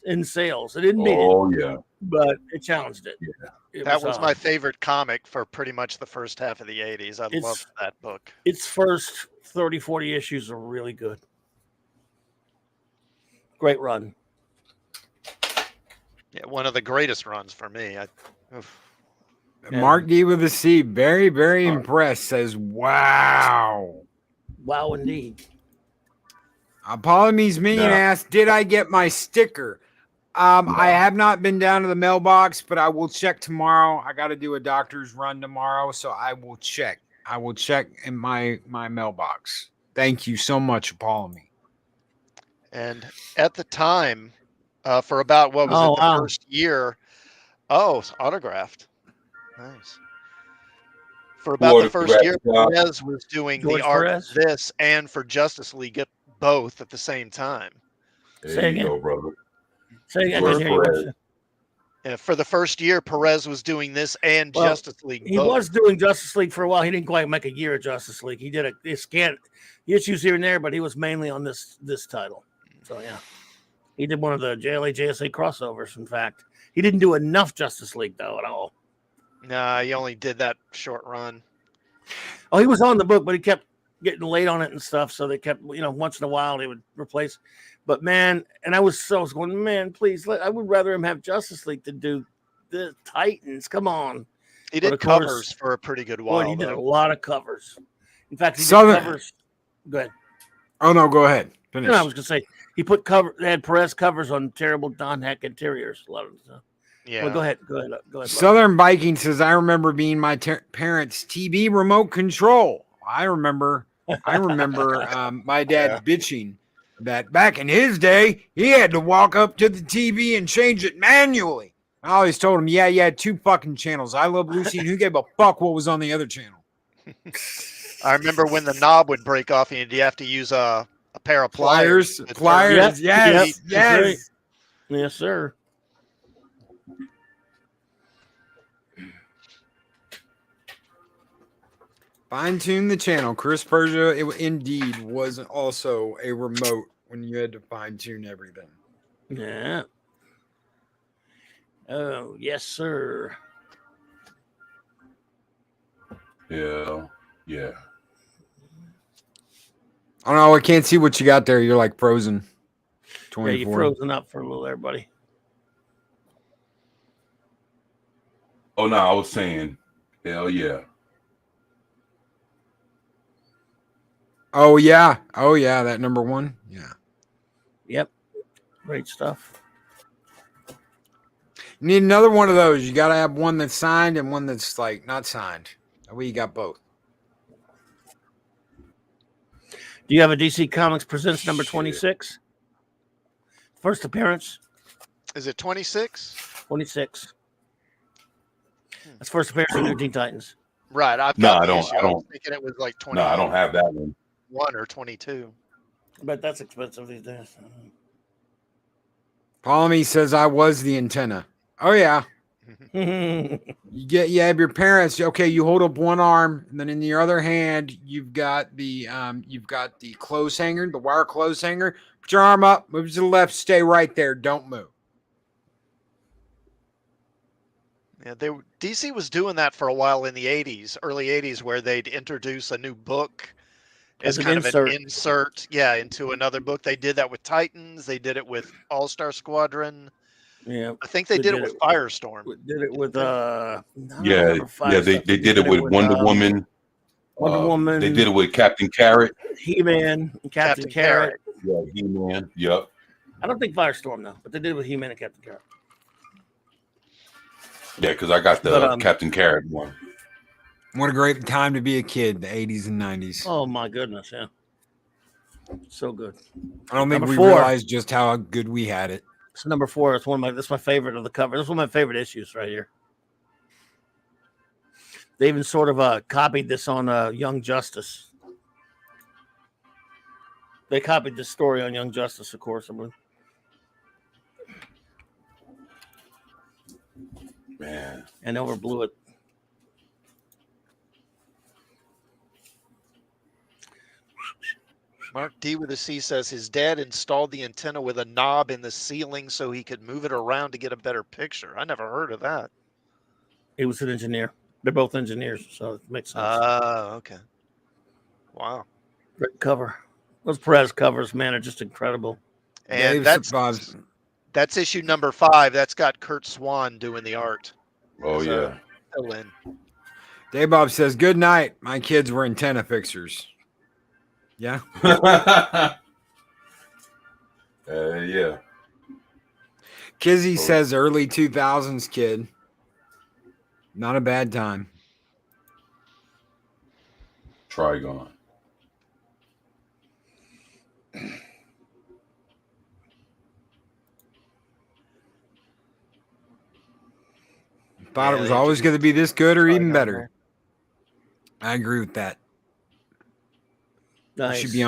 Speaker 3: in sales. It didn't mean it, but it challenged it.
Speaker 4: Yeah.
Speaker 2: That was my favorite comic for pretty much the first half of the 80s. I loved that book.
Speaker 3: Its first 30, 40 issues are really good. Great run.
Speaker 2: Yeah, one of the greatest runs for me.
Speaker 1: Mark D with a C, very, very impressed, says, wow.
Speaker 3: Wow, indeed.
Speaker 1: Apologies Minion asked, did I get my sticker? I have not been down to the mailbox, but I will check tomorrow. I got to do a doctor's run tomorrow, so I will check. I will check in my mailbox. Thank you so much, Apollo.
Speaker 2: And at the time, for about the first year? Oh, it's autographed. Nice. For about the first year, Perez was doing the art of this and for Justice League both at the same time.
Speaker 4: There you go, brother.
Speaker 3: Say again.
Speaker 2: Yeah, for the first year, Perez was doing this and Justice League.
Speaker 3: He was doing Justice League for a while. He didn't quite make a year of Justice League. He did a scan issues here and there, but he was mainly on this title. So yeah, he did one of the JLA JSA crossovers. In fact, he didn't do enough Justice League though at all.
Speaker 2: Nah, he only did that short run.
Speaker 3: Oh, he was on the book, but he kept getting late on it and stuff. So they kept, once in a while they would replace. But man, and I was going, man, please, I would rather him have Justice League than do the Titans. Come on.
Speaker 2: He did covers for a pretty good while.
Speaker 3: Boy, he did a lot of covers. In fact, he did covers. Go ahead.
Speaker 1: Oh no, go ahead. Finish.
Speaker 3: No, I was gonna say he put they had Perez covers on terrible Don Heck interiors. A lot of stuff.
Speaker 2: Yeah.
Speaker 3: Well, go ahead.
Speaker 1: Southern Viking says, I remember being my parents' TV remote control. I remember my dad bitching that back in his day, he had to walk up to the TV and change it manually. I always told him, yeah, you had two fucking channels. I Love Lucy, and who gave a fuck what was on the other channel?
Speaker 2: I remember when the knob would break off and you have to use a pair of pliers.
Speaker 1: Pliers, yes.
Speaker 3: Yes, sir.
Speaker 1: Fine-tune the channel. Chris Persia, it indeed was also a remote when you had to fine-tune everything.
Speaker 3: Yeah. Oh, yes, sir.
Speaker 4: Yeah.
Speaker 1: Oh, no, I can't see what you got there. You're like frozen. 24.
Speaker 3: Yeah, you're frozen up for a little there, buddy.
Speaker 4: Oh, no, I was saying, hell yeah.
Speaker 1: Oh, yeah, that number one. Yeah.
Speaker 3: Yep. Great stuff.
Speaker 1: You need another one of those. You got to have one that's signed and one that's like not signed. That way you got both.
Speaker 3: Do you have a DC Comics Presents number 26? First appearance?
Speaker 2: Is it 26?
Speaker 3: 26. That's first appearance of New Teen Titans.
Speaker 2: Right. I've
Speaker 4: No,
Speaker 2: got
Speaker 4: I
Speaker 2: the
Speaker 4: don't.
Speaker 2: issue.
Speaker 4: I
Speaker 2: I was
Speaker 4: don't.
Speaker 2: thinking it was like 20.
Speaker 4: No, I don't have that one.
Speaker 2: 1 or 22.
Speaker 3: But that's expensive these days.
Speaker 1: Palmy says I was the antenna. Oh yeah. You have your parents. Okay, you hold up one arm, and then in your other hand, you've got the clothes hanger, the wire clothes hanger. Put your arm up, move to the left, stay right there, don't move.
Speaker 2: Yeah, DC was doing that for a while in the 80s, early 80s, where they'd introduce a new book as kind of an insert, into another book. They did that with Titans. They did it with All-Star Squadron.
Speaker 3: Yeah,
Speaker 2: I think they did it with Firestorm.
Speaker 3: Did it with
Speaker 4: they did it with Wonder Woman.
Speaker 3: Wonder Woman.
Speaker 4: They did it with Captain Carrot.
Speaker 3: He-Man, Captain Carrot.
Speaker 4: Yeah, He-Man. Yep.
Speaker 3: I don't think Firestorm though, but they did it with He-Man and Captain Carrot.
Speaker 4: Yeah, because I got the Captain Carrot one.
Speaker 1: What a great time to be a kid, the 80s and 90s.
Speaker 3: Oh my goodness, yeah. So good.
Speaker 1: I don't think we realized just how good we had it.
Speaker 3: So number 4 is that's my favorite of the cover. This is one of my favorite issues right here. They even sort of copied this on Young Justice. They copied this story on Young Justice, of course.
Speaker 4: Man.
Speaker 3: And overblew it.
Speaker 2: Mark D with a C says his dad installed the antenna with a knob in the ceiling so he could move it around to get a better picture. I never heard of that.
Speaker 3: He was an engineer. They're both engineers, so it makes sense.
Speaker 2: Okay. Wow.
Speaker 3: Great cover. Those Perez covers, man, are just incredible.
Speaker 2: And that's issue number 5. That's got Kurt Swan doing the art.
Speaker 4: Oh, yeah.
Speaker 2: Fill in.
Speaker 1: Dave Bob says, good night. My kids were antenna fixers. Yeah.
Speaker 4: Yeah.
Speaker 1: Kizzy says early 2000s kid. Not a bad time.
Speaker 4: Trigon.
Speaker 1: Thought it was always going to be this good or even better. I agree with that.
Speaker 3: Nice.
Speaker 1: Should be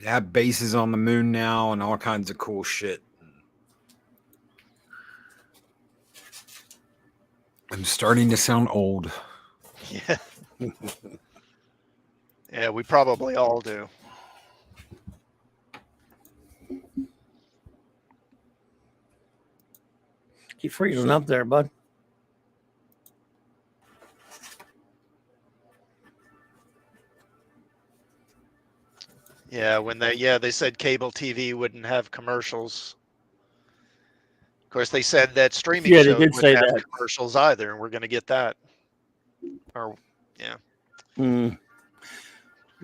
Speaker 1: have bases on the moon now and all kinds of cool shit. I'm starting to sound old.
Speaker 2: Yeah. Yeah, we probably all do.
Speaker 3: Keep freezing up there, bud.
Speaker 2: Yeah, they said cable TV wouldn't have commercials. Of course, they said that streaming shows wouldn't have commercials either, and we're going to get that.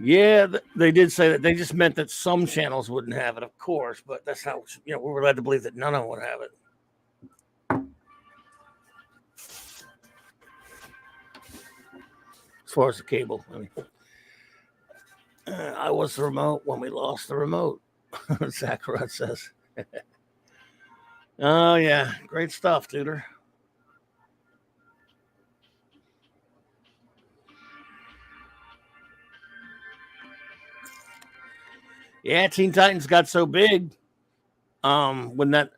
Speaker 3: Yeah, they did say that. They just meant that some channels wouldn't have it, of course, but that's how we were led to believe that none of them would have it. As far as the cable, I was the remote when we lost the remote. Zachariah says. Oh, yeah. Great stuff, Tudor. Yeah, Teen Titans got so big when that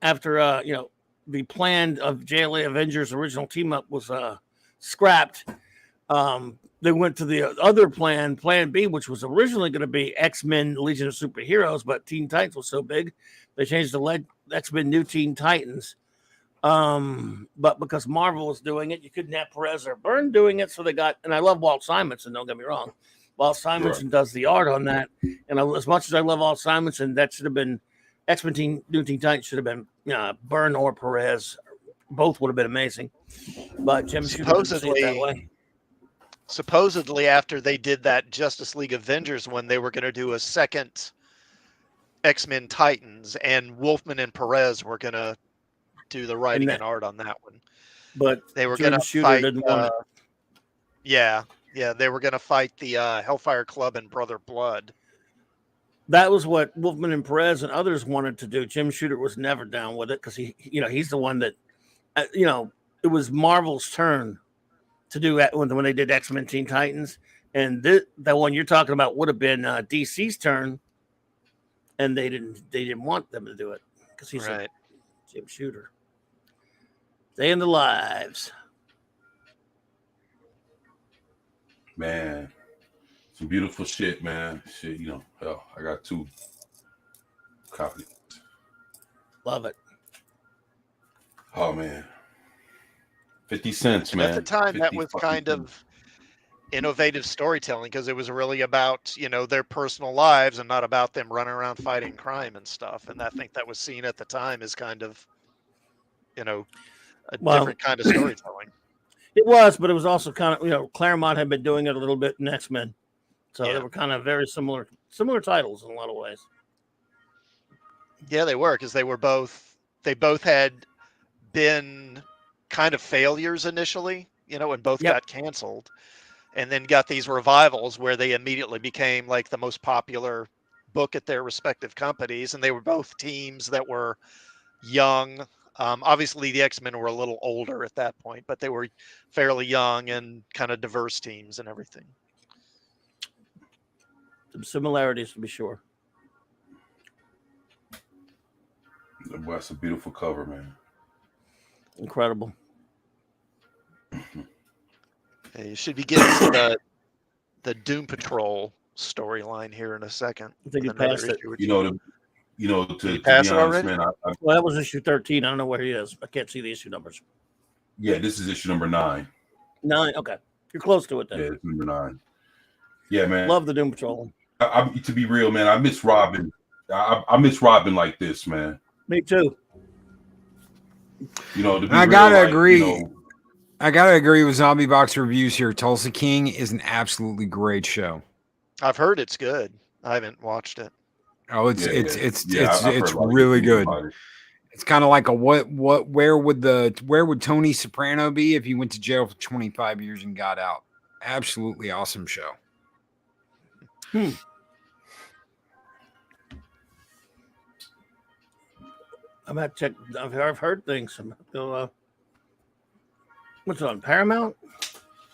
Speaker 3: after the plan of JLA Avengers original team up was scrapped. They went to the other plan B, which was originally going to be X-Men Legion of Superheroes, but Teen Titans was so big, they changed the X-Men New Teen Titans. But because Marvel was doing it, you couldn't have Perez or Byrne doing it, so they got, and I love Walt Simonson, don't get me wrong. Walt Simonson does the art on that, and as much as I love Walt Simonson, that should have been X-Men New Teen Titans should have been Byrne or Perez. Both would have been amazing, but Jim Shooter didn't see it that way.
Speaker 2: Supposedly, after they did that Justice League Avengers one, they were going to do a second X-Men Titans, and Wolfman and Perez were going to do the writing and art on that one.
Speaker 3: But
Speaker 2: they were going to fight. They were going to fight the Hellfire Club and Brother Blood.
Speaker 3: that was what Wolfman and Perez and others wanted to do. Jim Shooter was never down with it because he's the one that, it was Marvel's turn to do that when they did X-Men Teen Titans, and the one you're talking about would have been DC's turn, and they didn't want them to do it because he's a Jim Shooter. Day in the lives.
Speaker 4: Man, some beautiful shit, man. Shit, hell, I got 2 copies.
Speaker 3: Love it.
Speaker 4: Oh man, 50 cents, man.
Speaker 2: At the time, that was kind of innovative storytelling because it was really about their personal lives and not about them running around fighting crime and stuff. And I think that was seen at the time as kind of different kind of storytelling.
Speaker 3: It was, but it was also kind of Claremont had been doing it a little bit in X-Men, so they were kind of very similar titles in a lot of ways.
Speaker 2: Yeah, they were because they both had been kind of failures initially, and both got canceled, and then got these revivals where they immediately became like the most popular book at their respective companies, and they were both teams that were young. Obviously, the X-Men were a little older at that point, but they were fairly young and kind of diverse teams and everything.
Speaker 3: Some similarities, to be sure.
Speaker 4: Boy, that's a beautiful cover, man.
Speaker 3: Incredible.
Speaker 2: You should be getting to the Doom Patrol storyline here in a second.
Speaker 3: I think you passed it.
Speaker 4: To be honest, man,
Speaker 3: well, that was issue 13. I don't know where he is. I can't see the issue numbers.
Speaker 4: Yeah, this is issue number 9.
Speaker 3: 9, okay. You're close to it then.
Speaker 4: Yeah, it's number 9. Yeah, man.
Speaker 3: Love the Doom Patrol.
Speaker 4: To be real, man, I miss Robin. I miss Robin like this, man.
Speaker 3: Me too.
Speaker 1: I gotta agree. I gotta agree with Zombie Box Reviews here. Tulsa King is an absolutely great show.
Speaker 2: I've heard it's good. I haven't watched it.
Speaker 1: Oh, it's really good. It's kind of like a where would Tony Soprano be if he went to jail for 25 years and got out? Absolutely awesome show.
Speaker 3: I'm about to check. I've heard things. What's it on Paramount?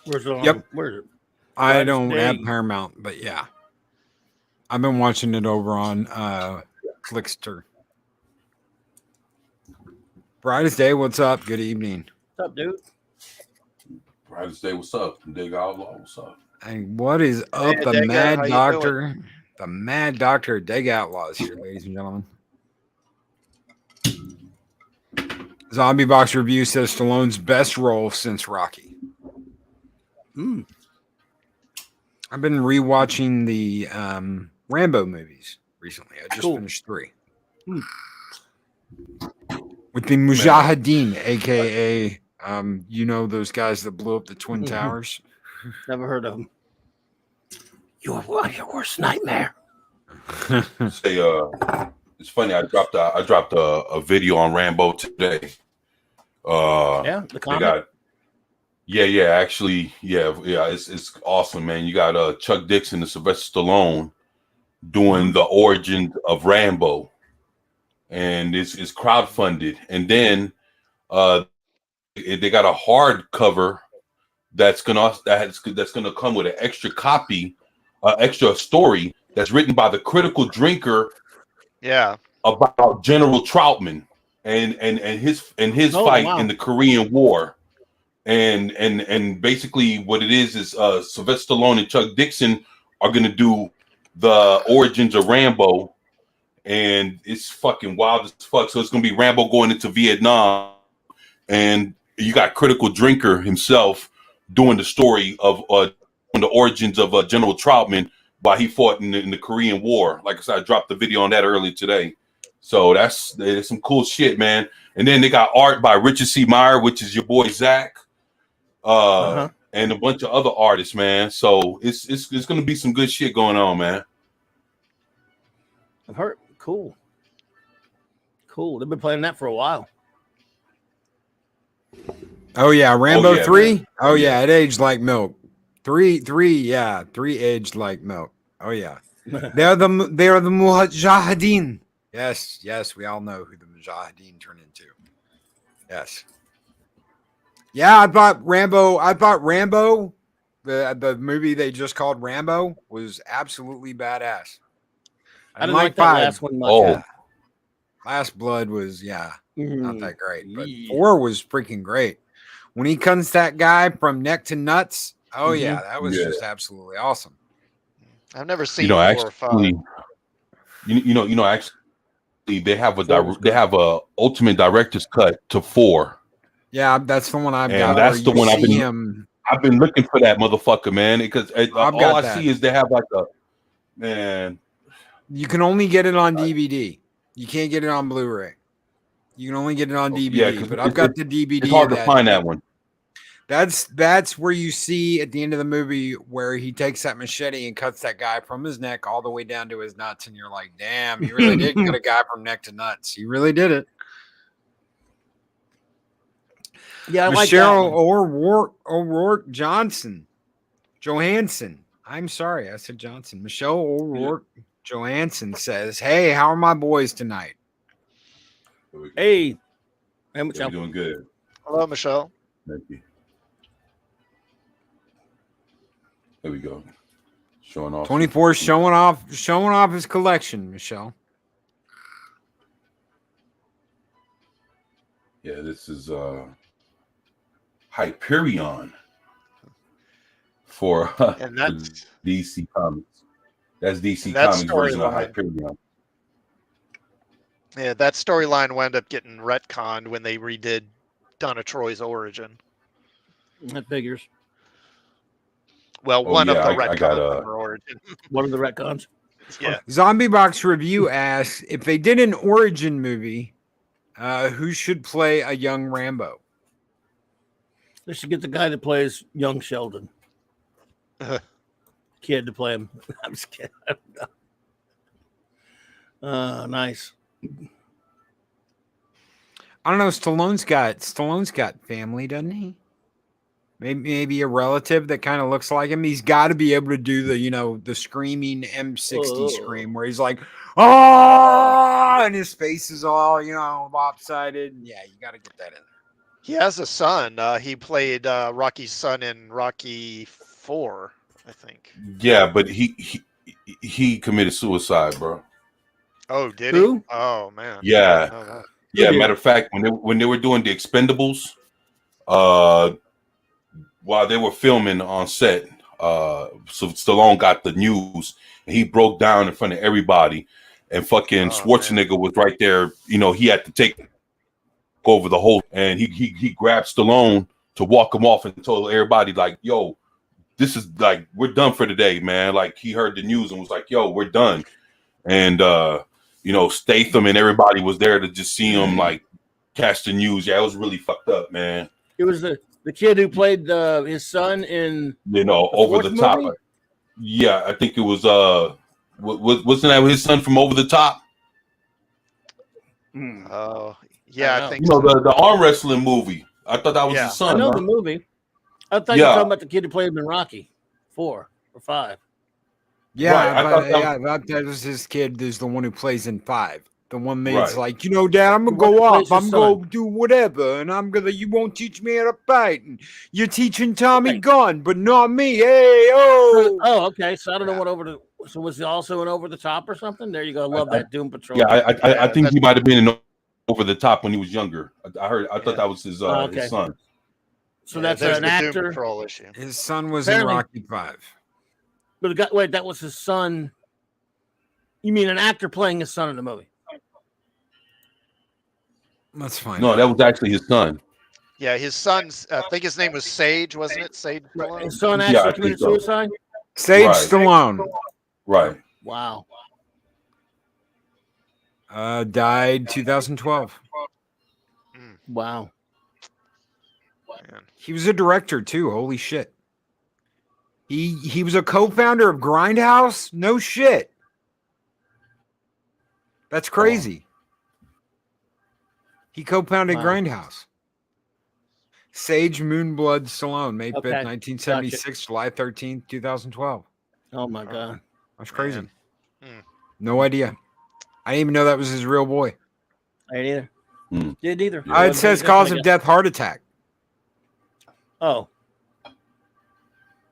Speaker 3: Where's it on?
Speaker 1: Yep.
Speaker 3: Where is it?
Speaker 1: I don't have Paramount, but yeah. I've been watching it over on Clickster. Brightest Day, what's up? Good evening.
Speaker 3: What's up, dude?
Speaker 4: Brightest Day, what's up? Dig Outlaw, what's up?
Speaker 1: And what is up? The Mad Doctor. The Mad Doctor of Dig Outlaws here, ladies and gentlemen. Zombie Box Review says Stallone's best role since Rocky. I've been rewatching the Rambo movies recently. I just finished 3. With the Mujahideen, a.k.a. Those guys that blew up the Twin Towers?
Speaker 3: Never heard of them. Your worst nightmare.
Speaker 4: Say, it's funny. I dropped a video on Rambo today.
Speaker 3: The comic.
Speaker 4: It's awesome, man. You got Chuck Dixon and Sylvester Stallone doing the origin of Rambo, and it's crowdfunded. And then they got a hardcover that's gonna come with an extra copy, extra story that's written by the critical drinker.
Speaker 2: Yeah,
Speaker 4: about General Troutman and his fight in the Korean War. And basically what it is Sylvester Stallone and Chuck Dixon are going to do the origins of Rambo, and it's fucking wild as fuck. So it's going to be Rambo going into Vietnam, and you got Critical Drinker himself doing the story of the origins of General Troutman while he fought in the Korean War. Like I said, I dropped the video on that earlier today. So that's some cool shit, man. And then they got art by Richard C. Meyer, which is your boy Zach. And a bunch of other artists, man. So it's gonna be some good shit going on, man.
Speaker 3: I've heard. Cool. They've been playing that for a while.
Speaker 1: Oh yeah, Rambo 3. Man. Oh yeah, it aged like milk. 3 aged like milk. Oh yeah. They are the Mujahideen. Yes, we all know who the Mujahideen turn into. Yes. Yeah, I thought Rambo, the movie they just called Rambo, was absolutely badass.
Speaker 3: I didn't like that last one much.
Speaker 4: Oh.
Speaker 1: Last Blood was, not that great. But 4 was freaking great. When he cuts that guy from neck to nuts, that was just absolutely awesome.
Speaker 2: I've never seen 4 or 5.
Speaker 4: Actually, they have a ultimate director's cut to 4.
Speaker 1: Yeah, that's the one I've got.
Speaker 4: And that's the one I've been looking for that motherfucker, man. Because all I see is they have like a man.
Speaker 1: You can only get it on DVD. You can't get it on Blu-ray. You can only get it on DVD. But I've got the DVD.
Speaker 4: It's hard to find that one.
Speaker 1: That's where you see at the end of the movie where he takes that machete and cuts that guy from his neck all the way down to his nuts, and you're like, damn, he really did cut a guy from neck to nuts. He really did it.
Speaker 3: Yeah, I
Speaker 1: Michelle
Speaker 3: like
Speaker 1: O'Rourke Johansson. I'm sorry, I said Johnson. Michelle O'Rourke Johansson says, "Hey, how are my boys tonight?"
Speaker 3: Hey,
Speaker 4: Michelle. Doing good.
Speaker 2: Hello, Michelle.
Speaker 4: Thank you. There we go. Showing off.
Speaker 1: 24 showing off his collection, Michelle.
Speaker 4: Yeah, this is Hyperion for DC Comics. That's DC Comics version of Hyperion.
Speaker 2: Yeah, that storyline wound up getting retconned when they redid Donna Troy's origin.
Speaker 3: That figures.
Speaker 2: Well, one of the retcons of her origin.
Speaker 3: One of the retcons.
Speaker 2: Yeah.
Speaker 1: Zombie Box Review asks, if they did an origin movie, who should play a young Rambo?
Speaker 3: They should get the guy that plays young Sheldon. Kid to play him. I'm just kidding. I don't know. Nice.
Speaker 1: I don't know. Stallone's got family, doesn't he? Maybe a relative that kind of looks like him. He's got to be able to do the screaming M60 scream where he's like, oh, and his face is all, lopsided. Yeah, you got to get that in there.
Speaker 2: He has a son. He played Rocky's son in Rocky 4, I think.
Speaker 4: Yeah, but he committed suicide, bro.
Speaker 2: Oh, did he? Oh, man.
Speaker 4: Yeah. Yeah, matter of fact, when they were doing the Expendables, while they were filming on set, so Stallone got the news and he broke down in front of everybody, and fucking Schwarzenegger was right there. He had to take over the whole, and he grabbed Stallone to walk him off and told everybody like, "Yo, this is like we're done for today, man." Like he heard the news and was like, "Yo, we're done," and Statham and everybody was there to just see him like catch the news. Yeah, it was really fucked up, man.
Speaker 3: It was the kid who played his son in
Speaker 4: Over the Top. Movie? Yeah, I think it was wasn't that his son from Over the Top?
Speaker 2: Oh, yeah, I think
Speaker 4: the arm wrestling movie. I thought that was his son.
Speaker 3: I know the movie. I thought you were talking about the kid who played him in Rocky 4 or 5.
Speaker 1: Yeah, right. That was his kid. Is the one who plays in 5. The one that's like, Dad, I'm gonna go off. I'm gonna do whatever, and you won't teach me how to fight. And you're teaching Tommy Gunn, but not me. Hey, oh.
Speaker 3: Oh, okay. So I don't know what So was he also in Over the Top or something? There you go. I love that Doom Patrol.
Speaker 4: Yeah, I think he might have been in Over the Top when he was younger. I thought that was his son.
Speaker 3: So that's an actor.
Speaker 2: Doom Patrol issue.
Speaker 1: His son was in Rocky 5.
Speaker 3: But wait, that was his son. You mean an actor playing his son in the movie?
Speaker 1: That's fine.
Speaker 4: No, that was actually his son.
Speaker 2: Yeah, his son's. I think his name was Sage, wasn't it? Sage.
Speaker 3: Right. His son actually committed suicide.
Speaker 1: Sage Stallone.
Speaker 4: Right.
Speaker 3: Wow.
Speaker 1: Died 2012.
Speaker 3: Wow.
Speaker 2: Man.
Speaker 1: He was a director too. Holy shit. He was a co-founder of Grindhouse. No shit. That's crazy. He co-founded Grindhouse. Sage Moonblood Stallone, May 5th, 1976, July 13th, 2012.
Speaker 3: Oh my God.
Speaker 1: That's crazy. Man. No idea. I didn't even know that was his real boy.
Speaker 3: I didn't either. Didn't either.
Speaker 1: It says cause of death, heart attack.
Speaker 3: Oh.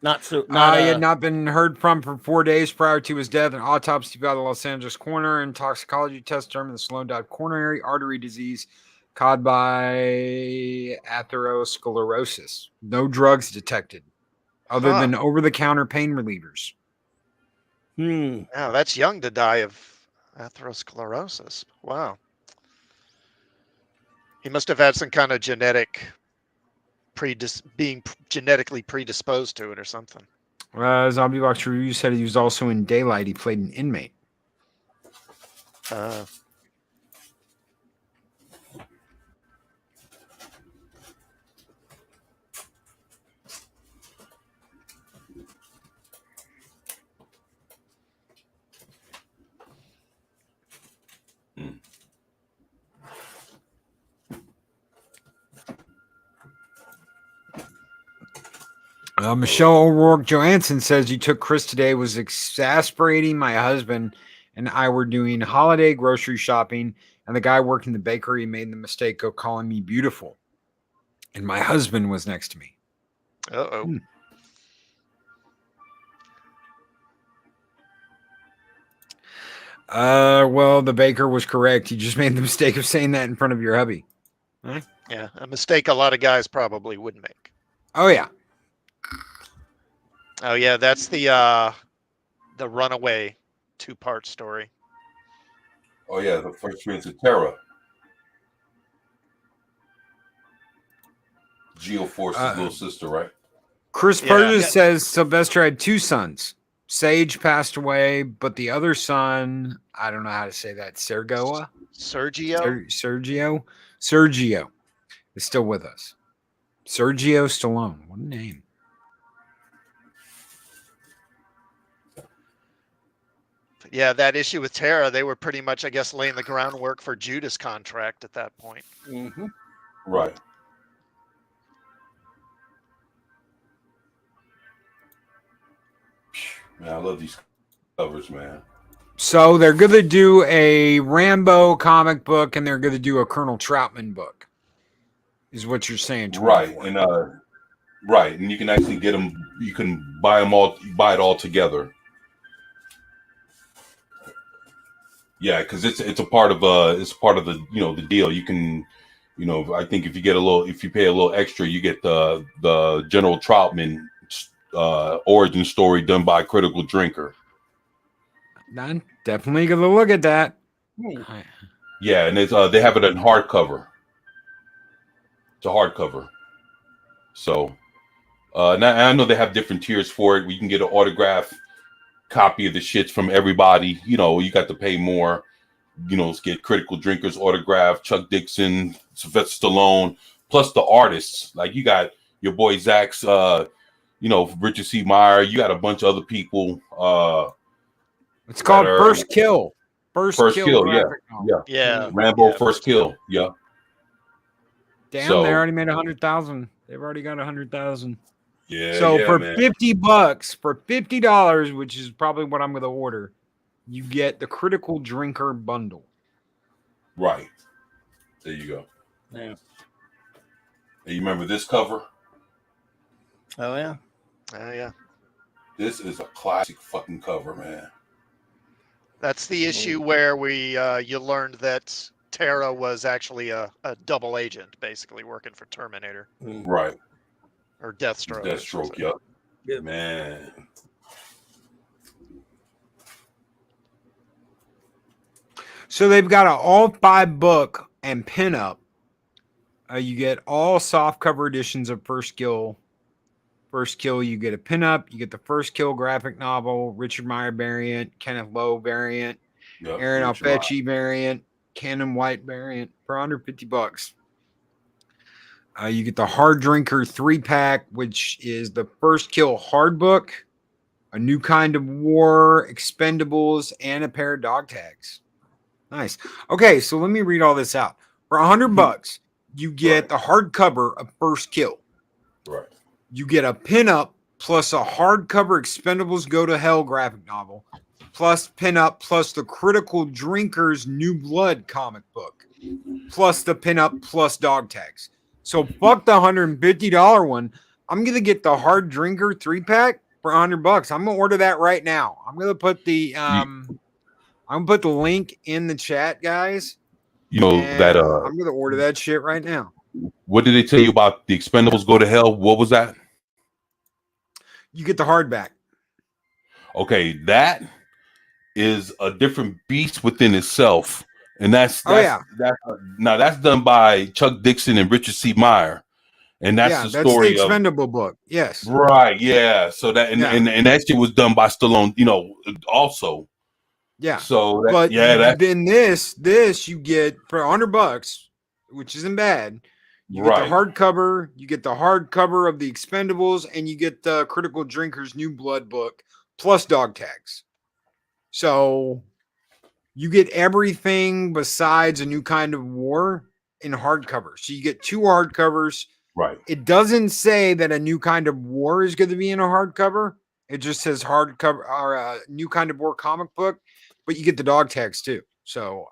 Speaker 3: Not so.
Speaker 1: He had not been heard from for 4 days prior to his death. An autopsy by the Los Angeles coroner and toxicology test determined the Sloan died of coronary artery disease caused by atherosclerosis. No drugs detected, other than over-the-counter pain relievers.
Speaker 2: Wow, that's young to die of atherosclerosis. Wow. He must have had some kind of being genetically predisposed to it or something.
Speaker 1: Zombie Box Review said he was also in Daylight. He played an inmate. Michelle O'Rourke Johansson says you took Chris today was exasperating. My husband and I were doing holiday grocery shopping, and the guy working the bakery made the mistake of calling me beautiful. And my husband was next to me.
Speaker 2: Uh-oh.
Speaker 1: Well, the baker was correct. You just made the mistake of saying that in front of your hubby. Huh?
Speaker 2: Yeah, a mistake a lot of guys probably wouldn't make.
Speaker 1: Oh, yeah.
Speaker 2: Oh, yeah, that's the runaway 2-part story.
Speaker 4: Oh, yeah, the first experience of Terra. Geoforce's little sister, right?
Speaker 1: Chris Burgess says Sylvester had 2 sons. Sage passed away, but the other son, I don't know how to say that. Sergio is still with us. Sergio Stallone. What a name.
Speaker 2: Yeah, that issue with Terra, they were pretty much, I guess, laying the groundwork for Judas contract at that point.
Speaker 3: Mm-hmm.
Speaker 4: Right. Man, I love these covers, man.
Speaker 1: So they're going to do a Rambo comic book, and they're going to do a Colonel Troutman book, is what you're saying.
Speaker 4: Right, and right, and you can actually get them. You can buy them all. Buy it all together. Yeah, because it's a part of the the deal. You can, I think if you pay a little extra, you get the General Troutman origin story done by Critical Drinker.
Speaker 1: I'm definitely gonna look at that.
Speaker 4: Yeah, and it's they have it in hardcover. It's a hardcover. So now I know they have different tiers for it. We can get an autograph copy of the shits from everybody. You got to pay more. Get Critical Drinkers autograph, Chuck Dixon, Sylvester Stallone, plus the artists. Like you got your boy Zach's, Richard C. Meyer. You got a bunch of other people.
Speaker 1: It's called First Kill. First Kill.
Speaker 2: Yeah.
Speaker 4: Rambo First Kill. Yeah.
Speaker 1: Damn, they already made 100,000. They've already got 100,000.
Speaker 4: Yeah.
Speaker 1: So for $50, for $50, which is probably what I'm going to order, you get the Critical Drinker bundle.
Speaker 4: Right. There you go.
Speaker 3: Yeah.
Speaker 4: Hey, you remember this cover?
Speaker 3: Oh yeah.
Speaker 2: Oh yeah.
Speaker 4: This is a classic fucking cover, man.
Speaker 2: That's the issue where you learned that Terra was actually a double agent, basically working for Terminator.
Speaker 4: Right.
Speaker 2: Or Deathstroke.
Speaker 4: Deathstroke, yep. Yeah. Man.
Speaker 1: So they've got an all 5 book and pinup. You get all soft cover editions of First Kill. First Kill, you get a pinup. You get the First Kill graphic novel, Richard Meyer variant, Kenneth Lowe variant, Aaron Alfecci variant, Cannon White variant for $150. You get the Hard Drinker 3-pack, which is the First Kill hard book, a New Kind of War, Expendables, and a pair of dog tags. Nice. Okay, so let me read all this out. For $100, you get the hardcover of First Kill.
Speaker 4: Right.
Speaker 1: You get a pinup plus a hardcover Expendables Go to Hell graphic novel, plus pinup plus the Critical Drinkers New Blood comic book plus the pinup plus dog tags. So fuck the $150 one. I'm gonna get the Hard Drinker 3-pack for $100. I'm gonna order that right now. I'm gonna put the link in the chat, guys.
Speaker 4: You know that
Speaker 1: I'm gonna order that shit right now.
Speaker 4: What did they tell you about the Expendables Go to Hell? What was that?
Speaker 1: You get the hardback.
Speaker 4: Okay, that is a different beast within itself. And that's done by Chuck Dixon and Richard C. Meyer. And that's the story
Speaker 1: the Expendable book. Yes.
Speaker 4: Right, yeah. So that and that shit was done by Stallone, also.
Speaker 1: Yeah.
Speaker 4: So
Speaker 1: then this you get for $100, which isn't bad. You get the hardcover, of the Expendables, and you get the Critical Drinkers New Blood book plus dog tags. So you get everything besides A New Kind of War in hardcover. So you get 2 hardcovers.
Speaker 4: Right.
Speaker 1: It doesn't say that A New Kind of War is going to be in a hardcover. It just says hardcover or a New Kind of War comic book, but you get the dog tags too. So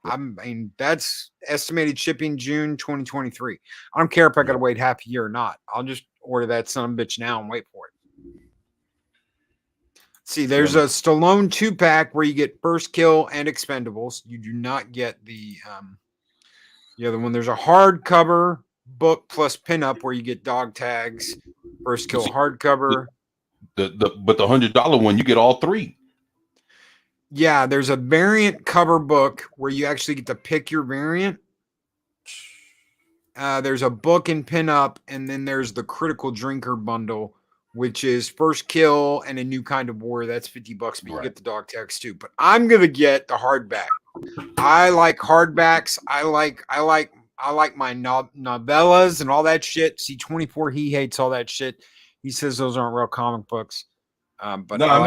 Speaker 1: that's estimated shipping June 2023. I don't care if I got to wait half a year or not. I'll just order that son of a bitch now and wait for it. See, there's a Stallone 2-pack where you get First Kill and Expendables. You do not get the other one. There's a hardcover book plus pinup where you get dog tags, First Kill hardcover.
Speaker 4: But the $100 one, you get all 3.
Speaker 1: Yeah, there's a variant cover book where you actually get to pick your variant. There's a book and pinup, and then there's the Critical Drinker bundle, which is First Kill and A New Kind of War. That's $50, but you get the dog tags too. But I'm gonna get the hardback. I like hardbacks. I like my novellas and all that shit. C24, he hates all that shit. He says those aren't real comic books. But no.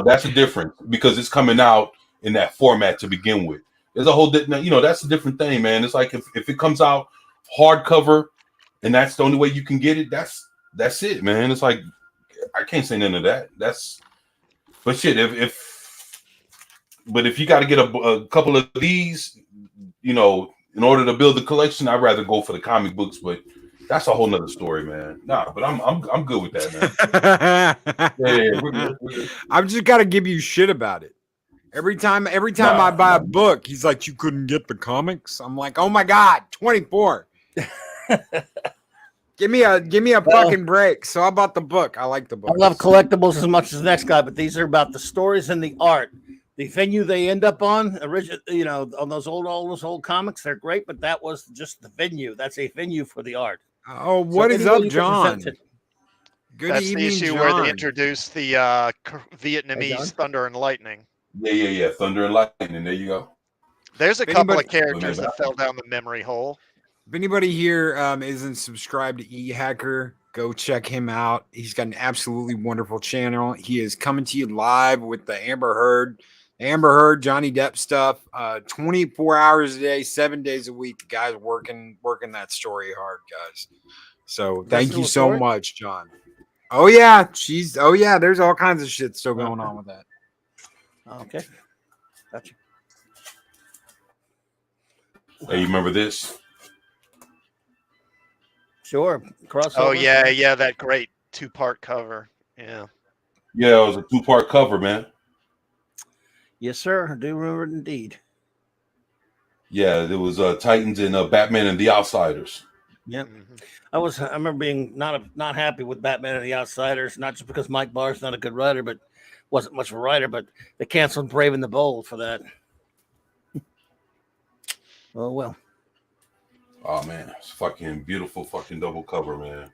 Speaker 4: That's a difference because it's coming out in that format to begin with. There's a whole, that's a different thing, man. It's like if it comes out hardcover and that's the only way you can get it, that's it, man. It's like I can't say none of that. But shit, if you got to get a couple of these, in order to build the collection, I'd rather go for the comic books, but that's a whole nother story, man. Nah, but I'm good with that, man. We're good.
Speaker 1: I've just got to give you shit about it. Every time I buy a book, he's like, "You couldn't get the comics." I'm like, "Oh my god, 24." Give me a fucking break. So I bought the book. I like the book.
Speaker 3: I love collectibles as much as the next guy, but these are about the stories and the art. The venue they end up on, on all those old comics, they're great, but that was just the venue. That's a venue for the art.
Speaker 1: Oh, what is up, John?
Speaker 2: Good evening, the issue
Speaker 1: John.
Speaker 2: where they introduced the Vietnamese Thunder and Lightning.
Speaker 4: Yeah. Thunder and Lightning. There you go.
Speaker 2: There's a couple of characters that fell down the memory hole.
Speaker 1: If anybody here isn't subscribed to eHacker, go check him out. He's got an absolutely wonderful channel. He is coming to you live with the Amber Heard, Johnny Depp stuff. 24 hours a day, 7 days a week. The guy's working that story hard, guys. So thank you so much, John. Oh yeah, there's all kinds of shit still going on with that.
Speaker 3: Okay. Gotcha.
Speaker 4: Hey, you remember this?
Speaker 3: Sure. Crossover.
Speaker 2: Oh yeah, that great 2-part cover. Yeah.
Speaker 4: Yeah, it was a 2-part cover, man.
Speaker 3: Yes, sir. I do remember it indeed.
Speaker 4: Yeah, there was Titans and Batman and the Outsiders.
Speaker 3: Yep. I remember being not happy with Batman and the Outsiders, not just because Mike Barr's not a good writer, but wasn't much of a writer, but they canceled Brave and the Bold for that. Oh well.
Speaker 4: Oh man, it's fucking beautiful fucking double cover, man.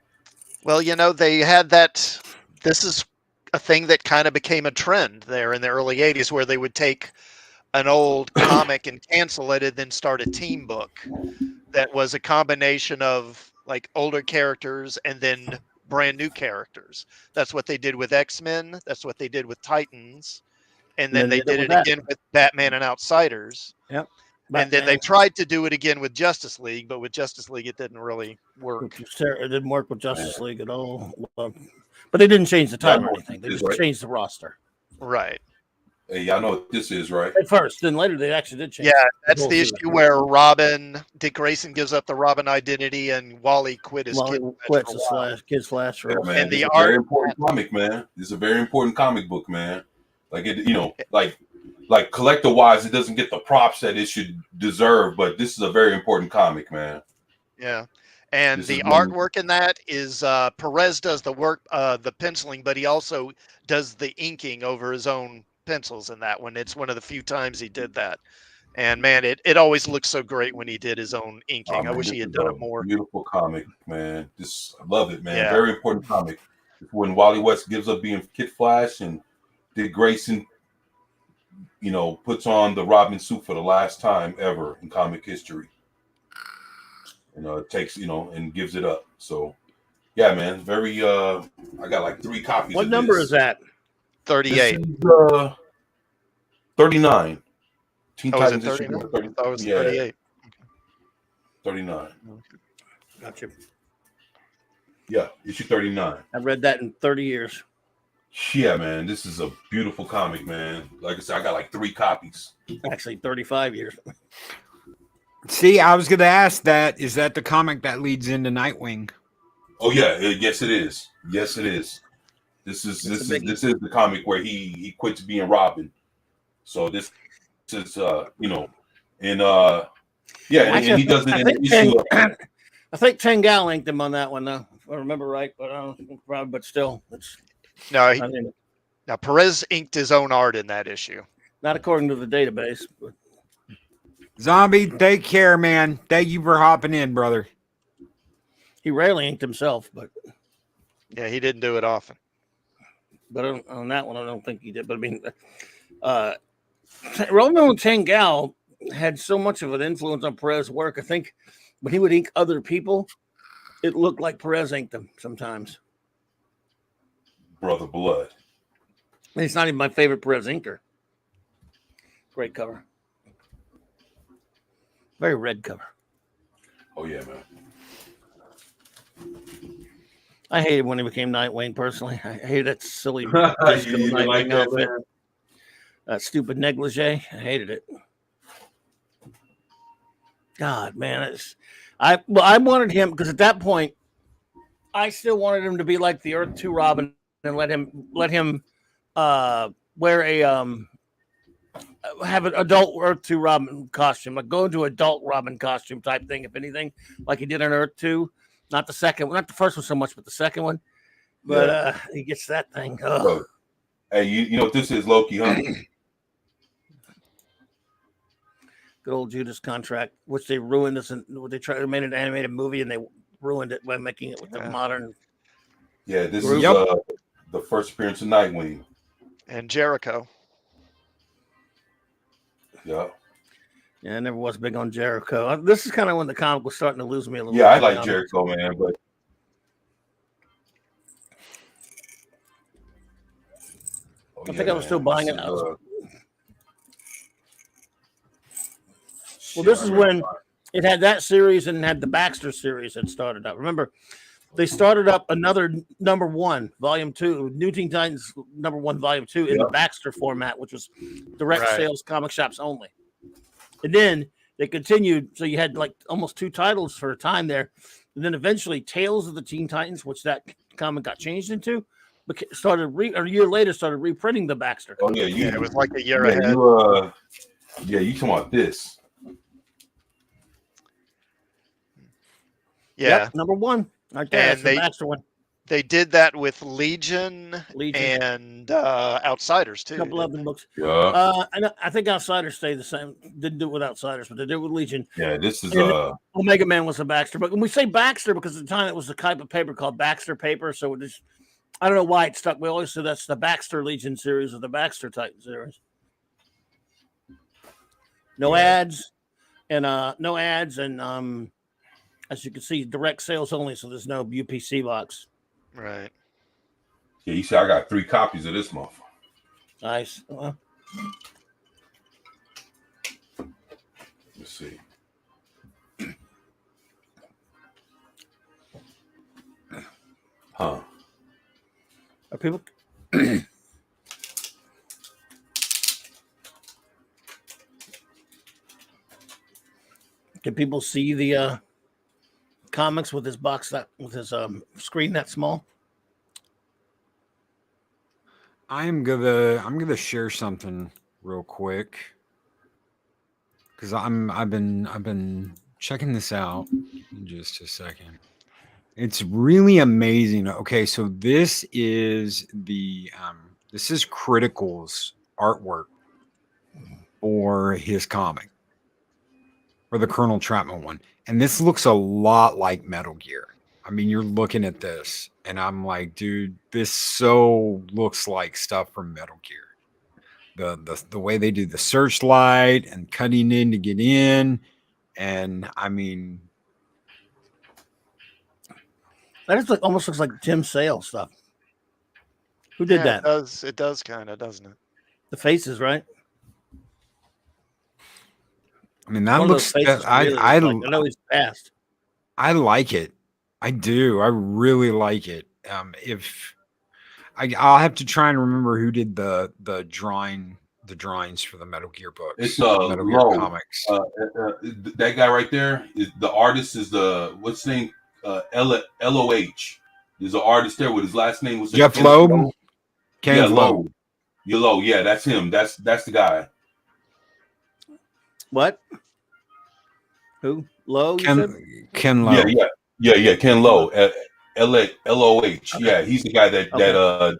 Speaker 2: Well, they had that. This is a thing that kind of became a trend there in the early 80s where they would take an old comic and cancel it and then start a team book that was a combination of like older characters and then brand new characters. That's what they did with X-Men. That's what they did with Titans. And then they did it again with Batman and Outsiders.
Speaker 3: Yep.
Speaker 2: And then they tried to do it again with Justice League, but with Justice League, it didn't really work.
Speaker 3: It didn't work with Justice League at all. But they didn't change the title or
Speaker 4: know
Speaker 3: anything. They
Speaker 4: what
Speaker 3: just
Speaker 4: this is, right?
Speaker 3: changed the roster.
Speaker 2: Right.
Speaker 4: Hey, y'all know what this is, right?
Speaker 3: At first, then later they actually did change.
Speaker 2: Yeah,
Speaker 3: the
Speaker 2: that's
Speaker 3: whole
Speaker 2: the
Speaker 3: season.
Speaker 2: issue where Robin, Dick Grayson gives up the Robin identity, and Wally quit his
Speaker 3: Wally
Speaker 2: kid
Speaker 3: quits
Speaker 2: for
Speaker 3: the
Speaker 2: a while.
Speaker 3: Kids Flash
Speaker 4: Yeah,
Speaker 3: rules.
Speaker 4: man.
Speaker 2: And
Speaker 4: It's
Speaker 2: the
Speaker 4: a
Speaker 2: art,
Speaker 4: very important comic, man. It's a very important comic book, man. Like it, like collector wise, it doesn't get the props that it should deserve, but this is a very important comic, man.
Speaker 2: yeah. And
Speaker 4: This
Speaker 2: the
Speaker 4: is one,
Speaker 2: artwork in that is Perez does the work, the penciling, but he also does the inking over his own pencils in that one. It's one of the few times he did that. And man, it always looks so great when he did his own inking. I
Speaker 4: man,
Speaker 2: wish
Speaker 4: this
Speaker 2: he had
Speaker 4: is
Speaker 2: done
Speaker 4: a
Speaker 2: it more.
Speaker 4: beautiful comic, man. I love it, man.
Speaker 2: Yeah.
Speaker 4: Very important comic. When Wally West gives up being Kid Flash and Dick Grayson, puts on the Robin suit for the last time ever in comic history. It takes, and gives it up. So, yeah, man, very. I got like 3 copies.
Speaker 3: What
Speaker 4: of
Speaker 3: number
Speaker 4: this.
Speaker 3: is that?
Speaker 2: 38.
Speaker 4: This is 39. Teen
Speaker 2: Oh, is it
Speaker 4: Titans issue
Speaker 2: 39?
Speaker 4: 30.
Speaker 2: I thought it was
Speaker 4: Yeah,
Speaker 2: 38.
Speaker 4: 39.
Speaker 3: Gotcha.
Speaker 4: Yeah, issue 39.
Speaker 3: I've read that in 30 years.
Speaker 4: Yeah, man, this is a beautiful comic, man. Like I said, I got like 3 copies.
Speaker 3: Actually, 35 years.
Speaker 1: See, I was going to ask that. Is that the comic that leads into Nightwing?
Speaker 4: Oh yeah, yes it is. Yes it is. This is the comic where he quits being Robin. So this is and
Speaker 3: Actually,
Speaker 4: and he does it in an issue.
Speaker 3: I think Tengal linked him on that one, though, if I remember right. But I don't know, but still, it's
Speaker 2: No, now Perez inked his own art in that issue.
Speaker 3: not according to the database. But.
Speaker 1: Zombie, take care, man. Thank you for hopping in, brother.
Speaker 3: He rarely inked himself, but
Speaker 2: yeah, he didn't do it often.
Speaker 3: But on that one, I don't think he did. But I mean, Romeo Tengal had so much of an influence on Perez's work. I think when he would ink other people, it looked like Perez inked them sometimes.
Speaker 4: Brother Blood.
Speaker 3: He's not even my favorite Perez inker. Great cover. Very red cover.
Speaker 4: Oh yeah, man.
Speaker 3: I hated when he became Nightwing. Personally, I hated that silly
Speaker 4: You
Speaker 3: Nightwing
Speaker 4: like that,
Speaker 3: outfit.
Speaker 4: man?
Speaker 3: That stupid negligee. I hated it. God, man, I wanted him because at that point, I still wanted him to be like the Earth 2 Robin and let him wear a have an adult Earth 2 Robin costume, like go into adult Robin costume type thing, if anything, like he did on Earth 2. Not the second one, not the first one so much, but the second one. But he gets that thing.
Speaker 4: So, hey, you know what this is, Loki, huh?
Speaker 3: Good old Judas Contract, which they ruined this, and they tried to make an animated movie, and they ruined it by making it with the modern.
Speaker 4: Yeah, this is the first appearance of Nightwing
Speaker 2: and Jericho.
Speaker 4: Yeah.
Speaker 3: Yeah, I never was big on Jericho. This is kind of when the comic was starting to lose me a little.
Speaker 4: Yeah, I like Jericho, man, but
Speaker 3: I think I was still buying it. Well, this is when it had that series and had the Baxter series that started up. Remember, they started up another #1, Volume 2, New Teen Titans #1, Volume 2 in the Baxter format, which was direct sales, comic shops only. And then they continued, so you had like almost 2 titles for a time there. And then eventually Tales of the Teen Titans, which that comic got changed into, started a year later started reprinting the Baxter comic.
Speaker 4: Oh yeah,
Speaker 2: it was like a year ahead.
Speaker 4: You talking about this?
Speaker 2: Yeah,
Speaker 3: yep, #1. Right there, and the Baxter one.
Speaker 2: They did that with Legion. And Outsiders too.
Speaker 3: A couple of them books.
Speaker 4: Yeah.
Speaker 3: And I think Outsiders stayed the same. Didn't do it with Outsiders, but they did it with Legion.
Speaker 4: Yeah, this is
Speaker 3: Omega Man was a Baxter, but when we say Baxter because at the time it was a type of paper called Baxter paper, so it just I don't know why it stuck. We always said that's the Baxter Legion series or the Baxter Titan series. No ads, and as you can see, direct sales only, so there's no UPC box.
Speaker 2: Right.
Speaker 4: Yeah, you see, I got 3 copies of this motherfucker.
Speaker 3: Nice.
Speaker 4: Let's see. Huh.
Speaker 3: Are people? Can people see the comics with his box with his screen that small?
Speaker 1: I'm gonna share something real quick because I've been checking this out in just a second. It's really amazing. Okay, so this is Critical's artwork for his comic, for the Colonel Trapman one, and this looks a lot like Metal Gear. I mean, you're looking at this, and I'm like, dude, this so looks like stuff from Metal Gear. The way they do the searchlight and cutting in to get in, and I mean,
Speaker 3: that is almost looks like Tim Sale stuff. Who did that?
Speaker 2: It does kind of, doesn't it?
Speaker 3: The faces, right?
Speaker 1: I mean, that looks. I
Speaker 3: know he's passed.
Speaker 1: I like it. I do. I really like it. If I'll have to try and remember who did the drawings for the Metal Gear books.
Speaker 4: It's
Speaker 1: Metal Gear
Speaker 4: Low
Speaker 1: comics.
Speaker 4: That guy right there is the artist. Is the what's his name? LOH. There's an artist there with his last name was
Speaker 1: Jeff Loeb.
Speaker 4: Yeah, Loeb. Loeb. Yeah, that's him. That's the guy.
Speaker 3: What? Who? Lowe?
Speaker 1: Ken Lowe.
Speaker 4: Yeah. Ken Lowe. LOH. Okay. Yeah, he's the guy that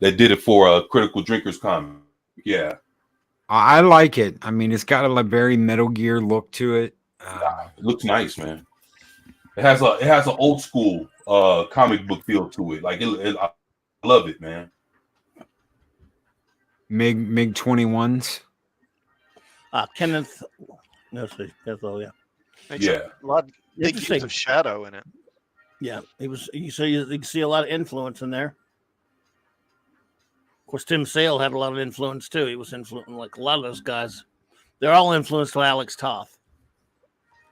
Speaker 4: did it for Critical Drinkers comic. Yeah.
Speaker 1: I like it. I mean, it's got a very Metal Gear look to it.
Speaker 4: It looks nice, man. It has an old school comic book feel to it. Like I love it, man.
Speaker 1: MiG 21s.
Speaker 3: Kenneth. No, see, Kenneth Lowe, yeah.
Speaker 2: A lot of big use of shadow in it.
Speaker 3: Yeah, he was. You can see a lot of influence in there. Of course, Tim Sale had a lot of influence too. He was influenced like a lot of those guys. They're all influenced by Alex Toth.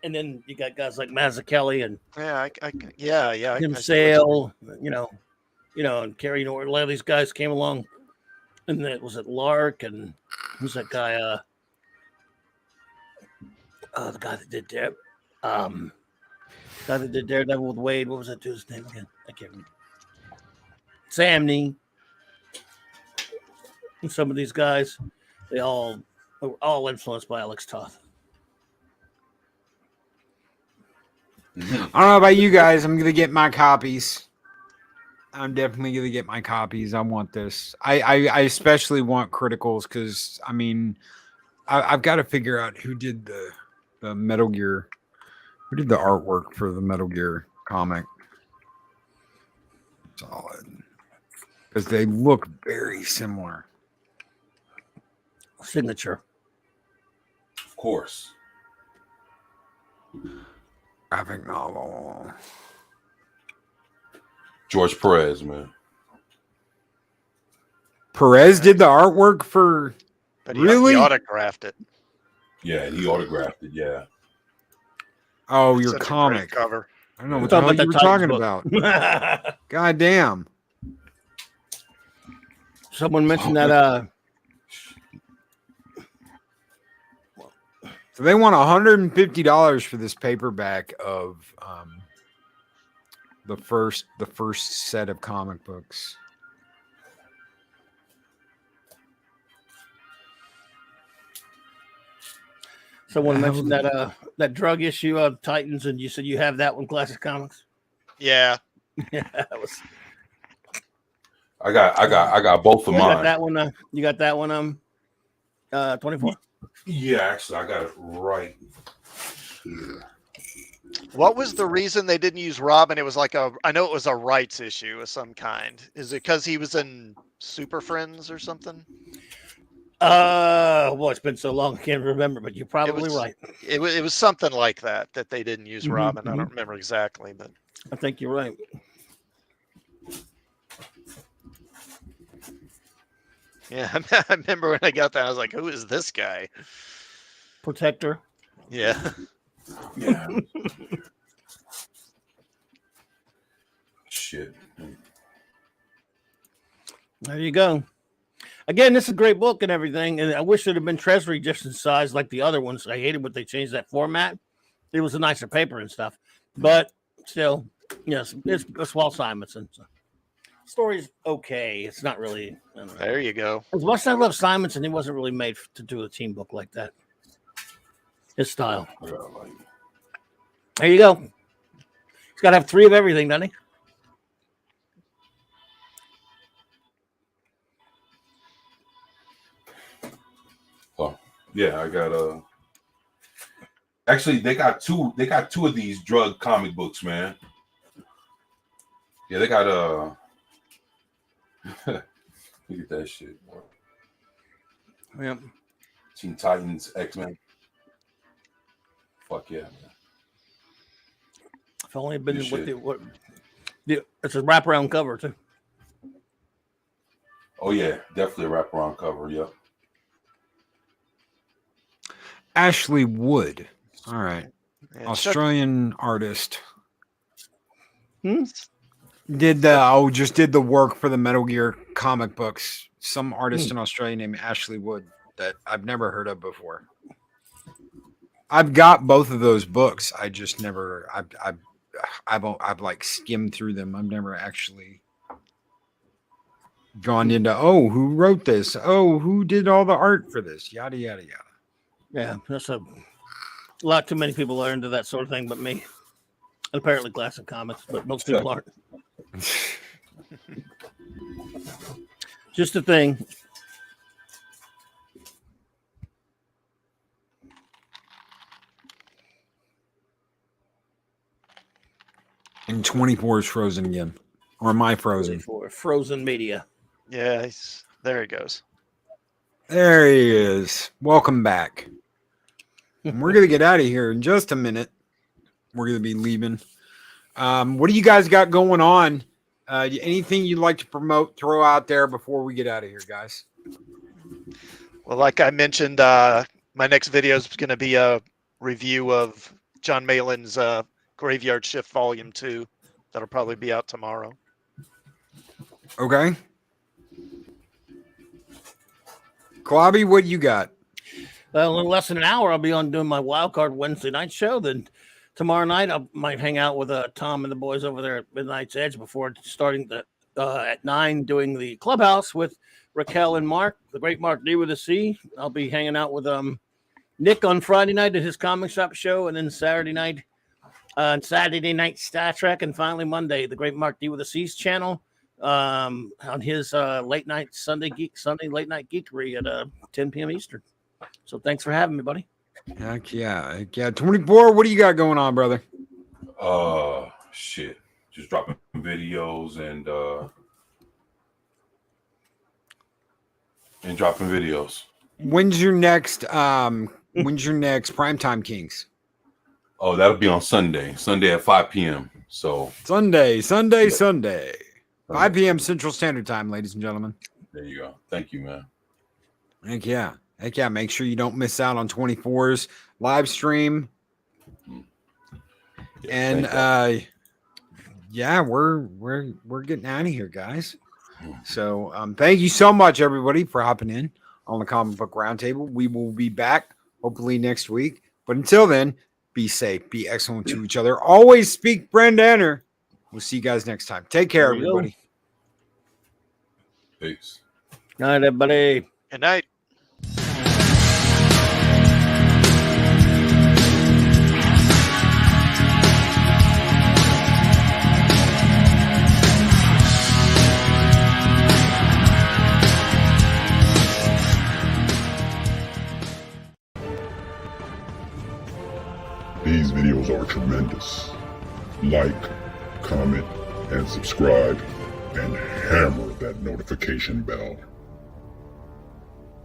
Speaker 3: And then you got guys like Mazzucchelli and Tim Sale. You know, and Kerry Norton. A lot of these guys came along, and it was at Lark and who's that guy? The guy that did Daredevil with Wade. What was that dude's name again? I can't remember. Sam Nee. And some of these guys, they all were all influenced by Alex Toth.
Speaker 1: I don't know about you guys. I'm gonna get my copies. I'm definitely gonna get my copies. I want this. I especially want Criticals because I mean, I've got to figure out who did the Metal Gear. Who did the artwork for the Metal Gear comic? Solid. Because they look very similar.
Speaker 3: Signature.
Speaker 4: Of course.
Speaker 1: Graphic novel.
Speaker 4: George Perez, man.
Speaker 1: Perez did the artwork for...
Speaker 2: But
Speaker 1: really?
Speaker 2: He autographed it.
Speaker 4: Yeah, he autographed it, yeah.
Speaker 1: Oh, your comic
Speaker 2: cover.
Speaker 1: I don't know what the hell you were talking about. God damn.
Speaker 3: Someone mentioned that
Speaker 1: so they want $150 for this paperback of the first set of comic books.
Speaker 3: Someone mentioned that drug issue of Titans, and you said you have that one, Classic Comics.
Speaker 2: Yeah,
Speaker 3: yeah, that was.
Speaker 4: I got both of mine.
Speaker 3: You got that one. 24.
Speaker 4: Yeah, actually, I got it right here.
Speaker 2: What was the reason they didn't use Robin? It was like I know it was a rights issue of some kind. Is it because he was in Super Friends or something?
Speaker 3: Well, it's been so long, I can't remember, but you're probably right.
Speaker 2: It was something like that they didn't use Robin. I don't remember exactly, but
Speaker 3: I think you're right.
Speaker 2: Yeah, I remember when I got that, I was like, "Who is this guy?"
Speaker 3: Protector.
Speaker 2: Yeah.
Speaker 4: Yeah. Shit.
Speaker 3: There you go. Again, this is a great book and everything, and I wish it had been Treasury just in size like the other ones. I hated when they changed that format. It was a nicer paper and stuff, but still, yes, it's Walt Simonson. So. Story's okay. It's not really.
Speaker 2: There you go.
Speaker 3: As much as I love Simonson, he wasn't really made to do a team book like that. His style. There you go. He's got to have 3 of everything, doesn't he?
Speaker 4: Oh, yeah, I got actually they got two of these drug comic books, man. Yeah, they got look at that shit.
Speaker 3: Yeah.
Speaker 4: Teen Titans, X-Men. Fuck yeah, man.
Speaker 3: If only been with it's a wraparound cover too.
Speaker 4: Oh yeah, definitely a wraparound cover. Yep.
Speaker 1: Ashley Wood. All right. Yeah, Australian artist. Just did the work for the Metal Gear comic books. Some artist in Australia named Ashley Wood that I've never heard of before. I've got both of those books. I just never I've like skimmed through them. I've never actually gone into who wrote this? Oh, who did all the art for this? Yada yada yada.
Speaker 3: Yeah, that's a lot too many people are into that sort of thing, but me. And apparently classic comics, but most people aren't. Just a thing.
Speaker 1: And 24 is frozen again. Or am I frozen?
Speaker 3: Frozen media.
Speaker 2: Yeah, there he goes.
Speaker 1: There he is. Welcome back. And we're going to get out of here in just a minute. We're going to be leaving. What do you guys got going on? Anything you'd like to promote, throw out there before we get out of here, guys?
Speaker 2: Well, like I mentioned, my next video is going to be a review of John Malin's Graveyard Shift Volume 2. That'll probably be out tomorrow.
Speaker 1: Okay. Klobby, what you got?
Speaker 3: Well, a little less than an hour, I'll be on doing my Wildcard Wednesday night show. Then tomorrow night, I might hang out with Tom and the boys over there at Midnight's Edge before starting at 9 doing the Clubhouse with Raquel and Mark, the great Mark D with a C. I'll be hanging out with Nick on Friday night at his comic shop show, and then Saturday night Star Trek, and finally Monday, the great Mark D with a C's channel on his late night Sunday late night geekery at 10 p.m. Eastern. So thanks for having me, buddy.
Speaker 1: Heck yeah. 24, what do you got going on, brother?
Speaker 4: Shit. Just dropping videos and dropping videos.
Speaker 1: When's your next Primetime Kings?
Speaker 4: Oh, that'll be on Sunday at 5 p.m. So
Speaker 1: Sunday, 5 p.m. Central Standard Time, ladies and gentlemen.
Speaker 4: There you go. Thank you, man.
Speaker 1: Heck yeah. Make sure you don't miss out on 24's live stream. And we're getting out of here, guys. So thank you so much, everybody, for hopping in on the Comic Book Roundtable. We will be back hopefully next week. But until then, be safe, be excellent to each other. Always speak Brendanner. We'll see you guys next time. Take care, everybody.
Speaker 4: Peace.
Speaker 3: Good night, everybody.
Speaker 2: Good night.
Speaker 5: These videos are tremendous. Like, comment, and subscribe, and hammer that notification bell.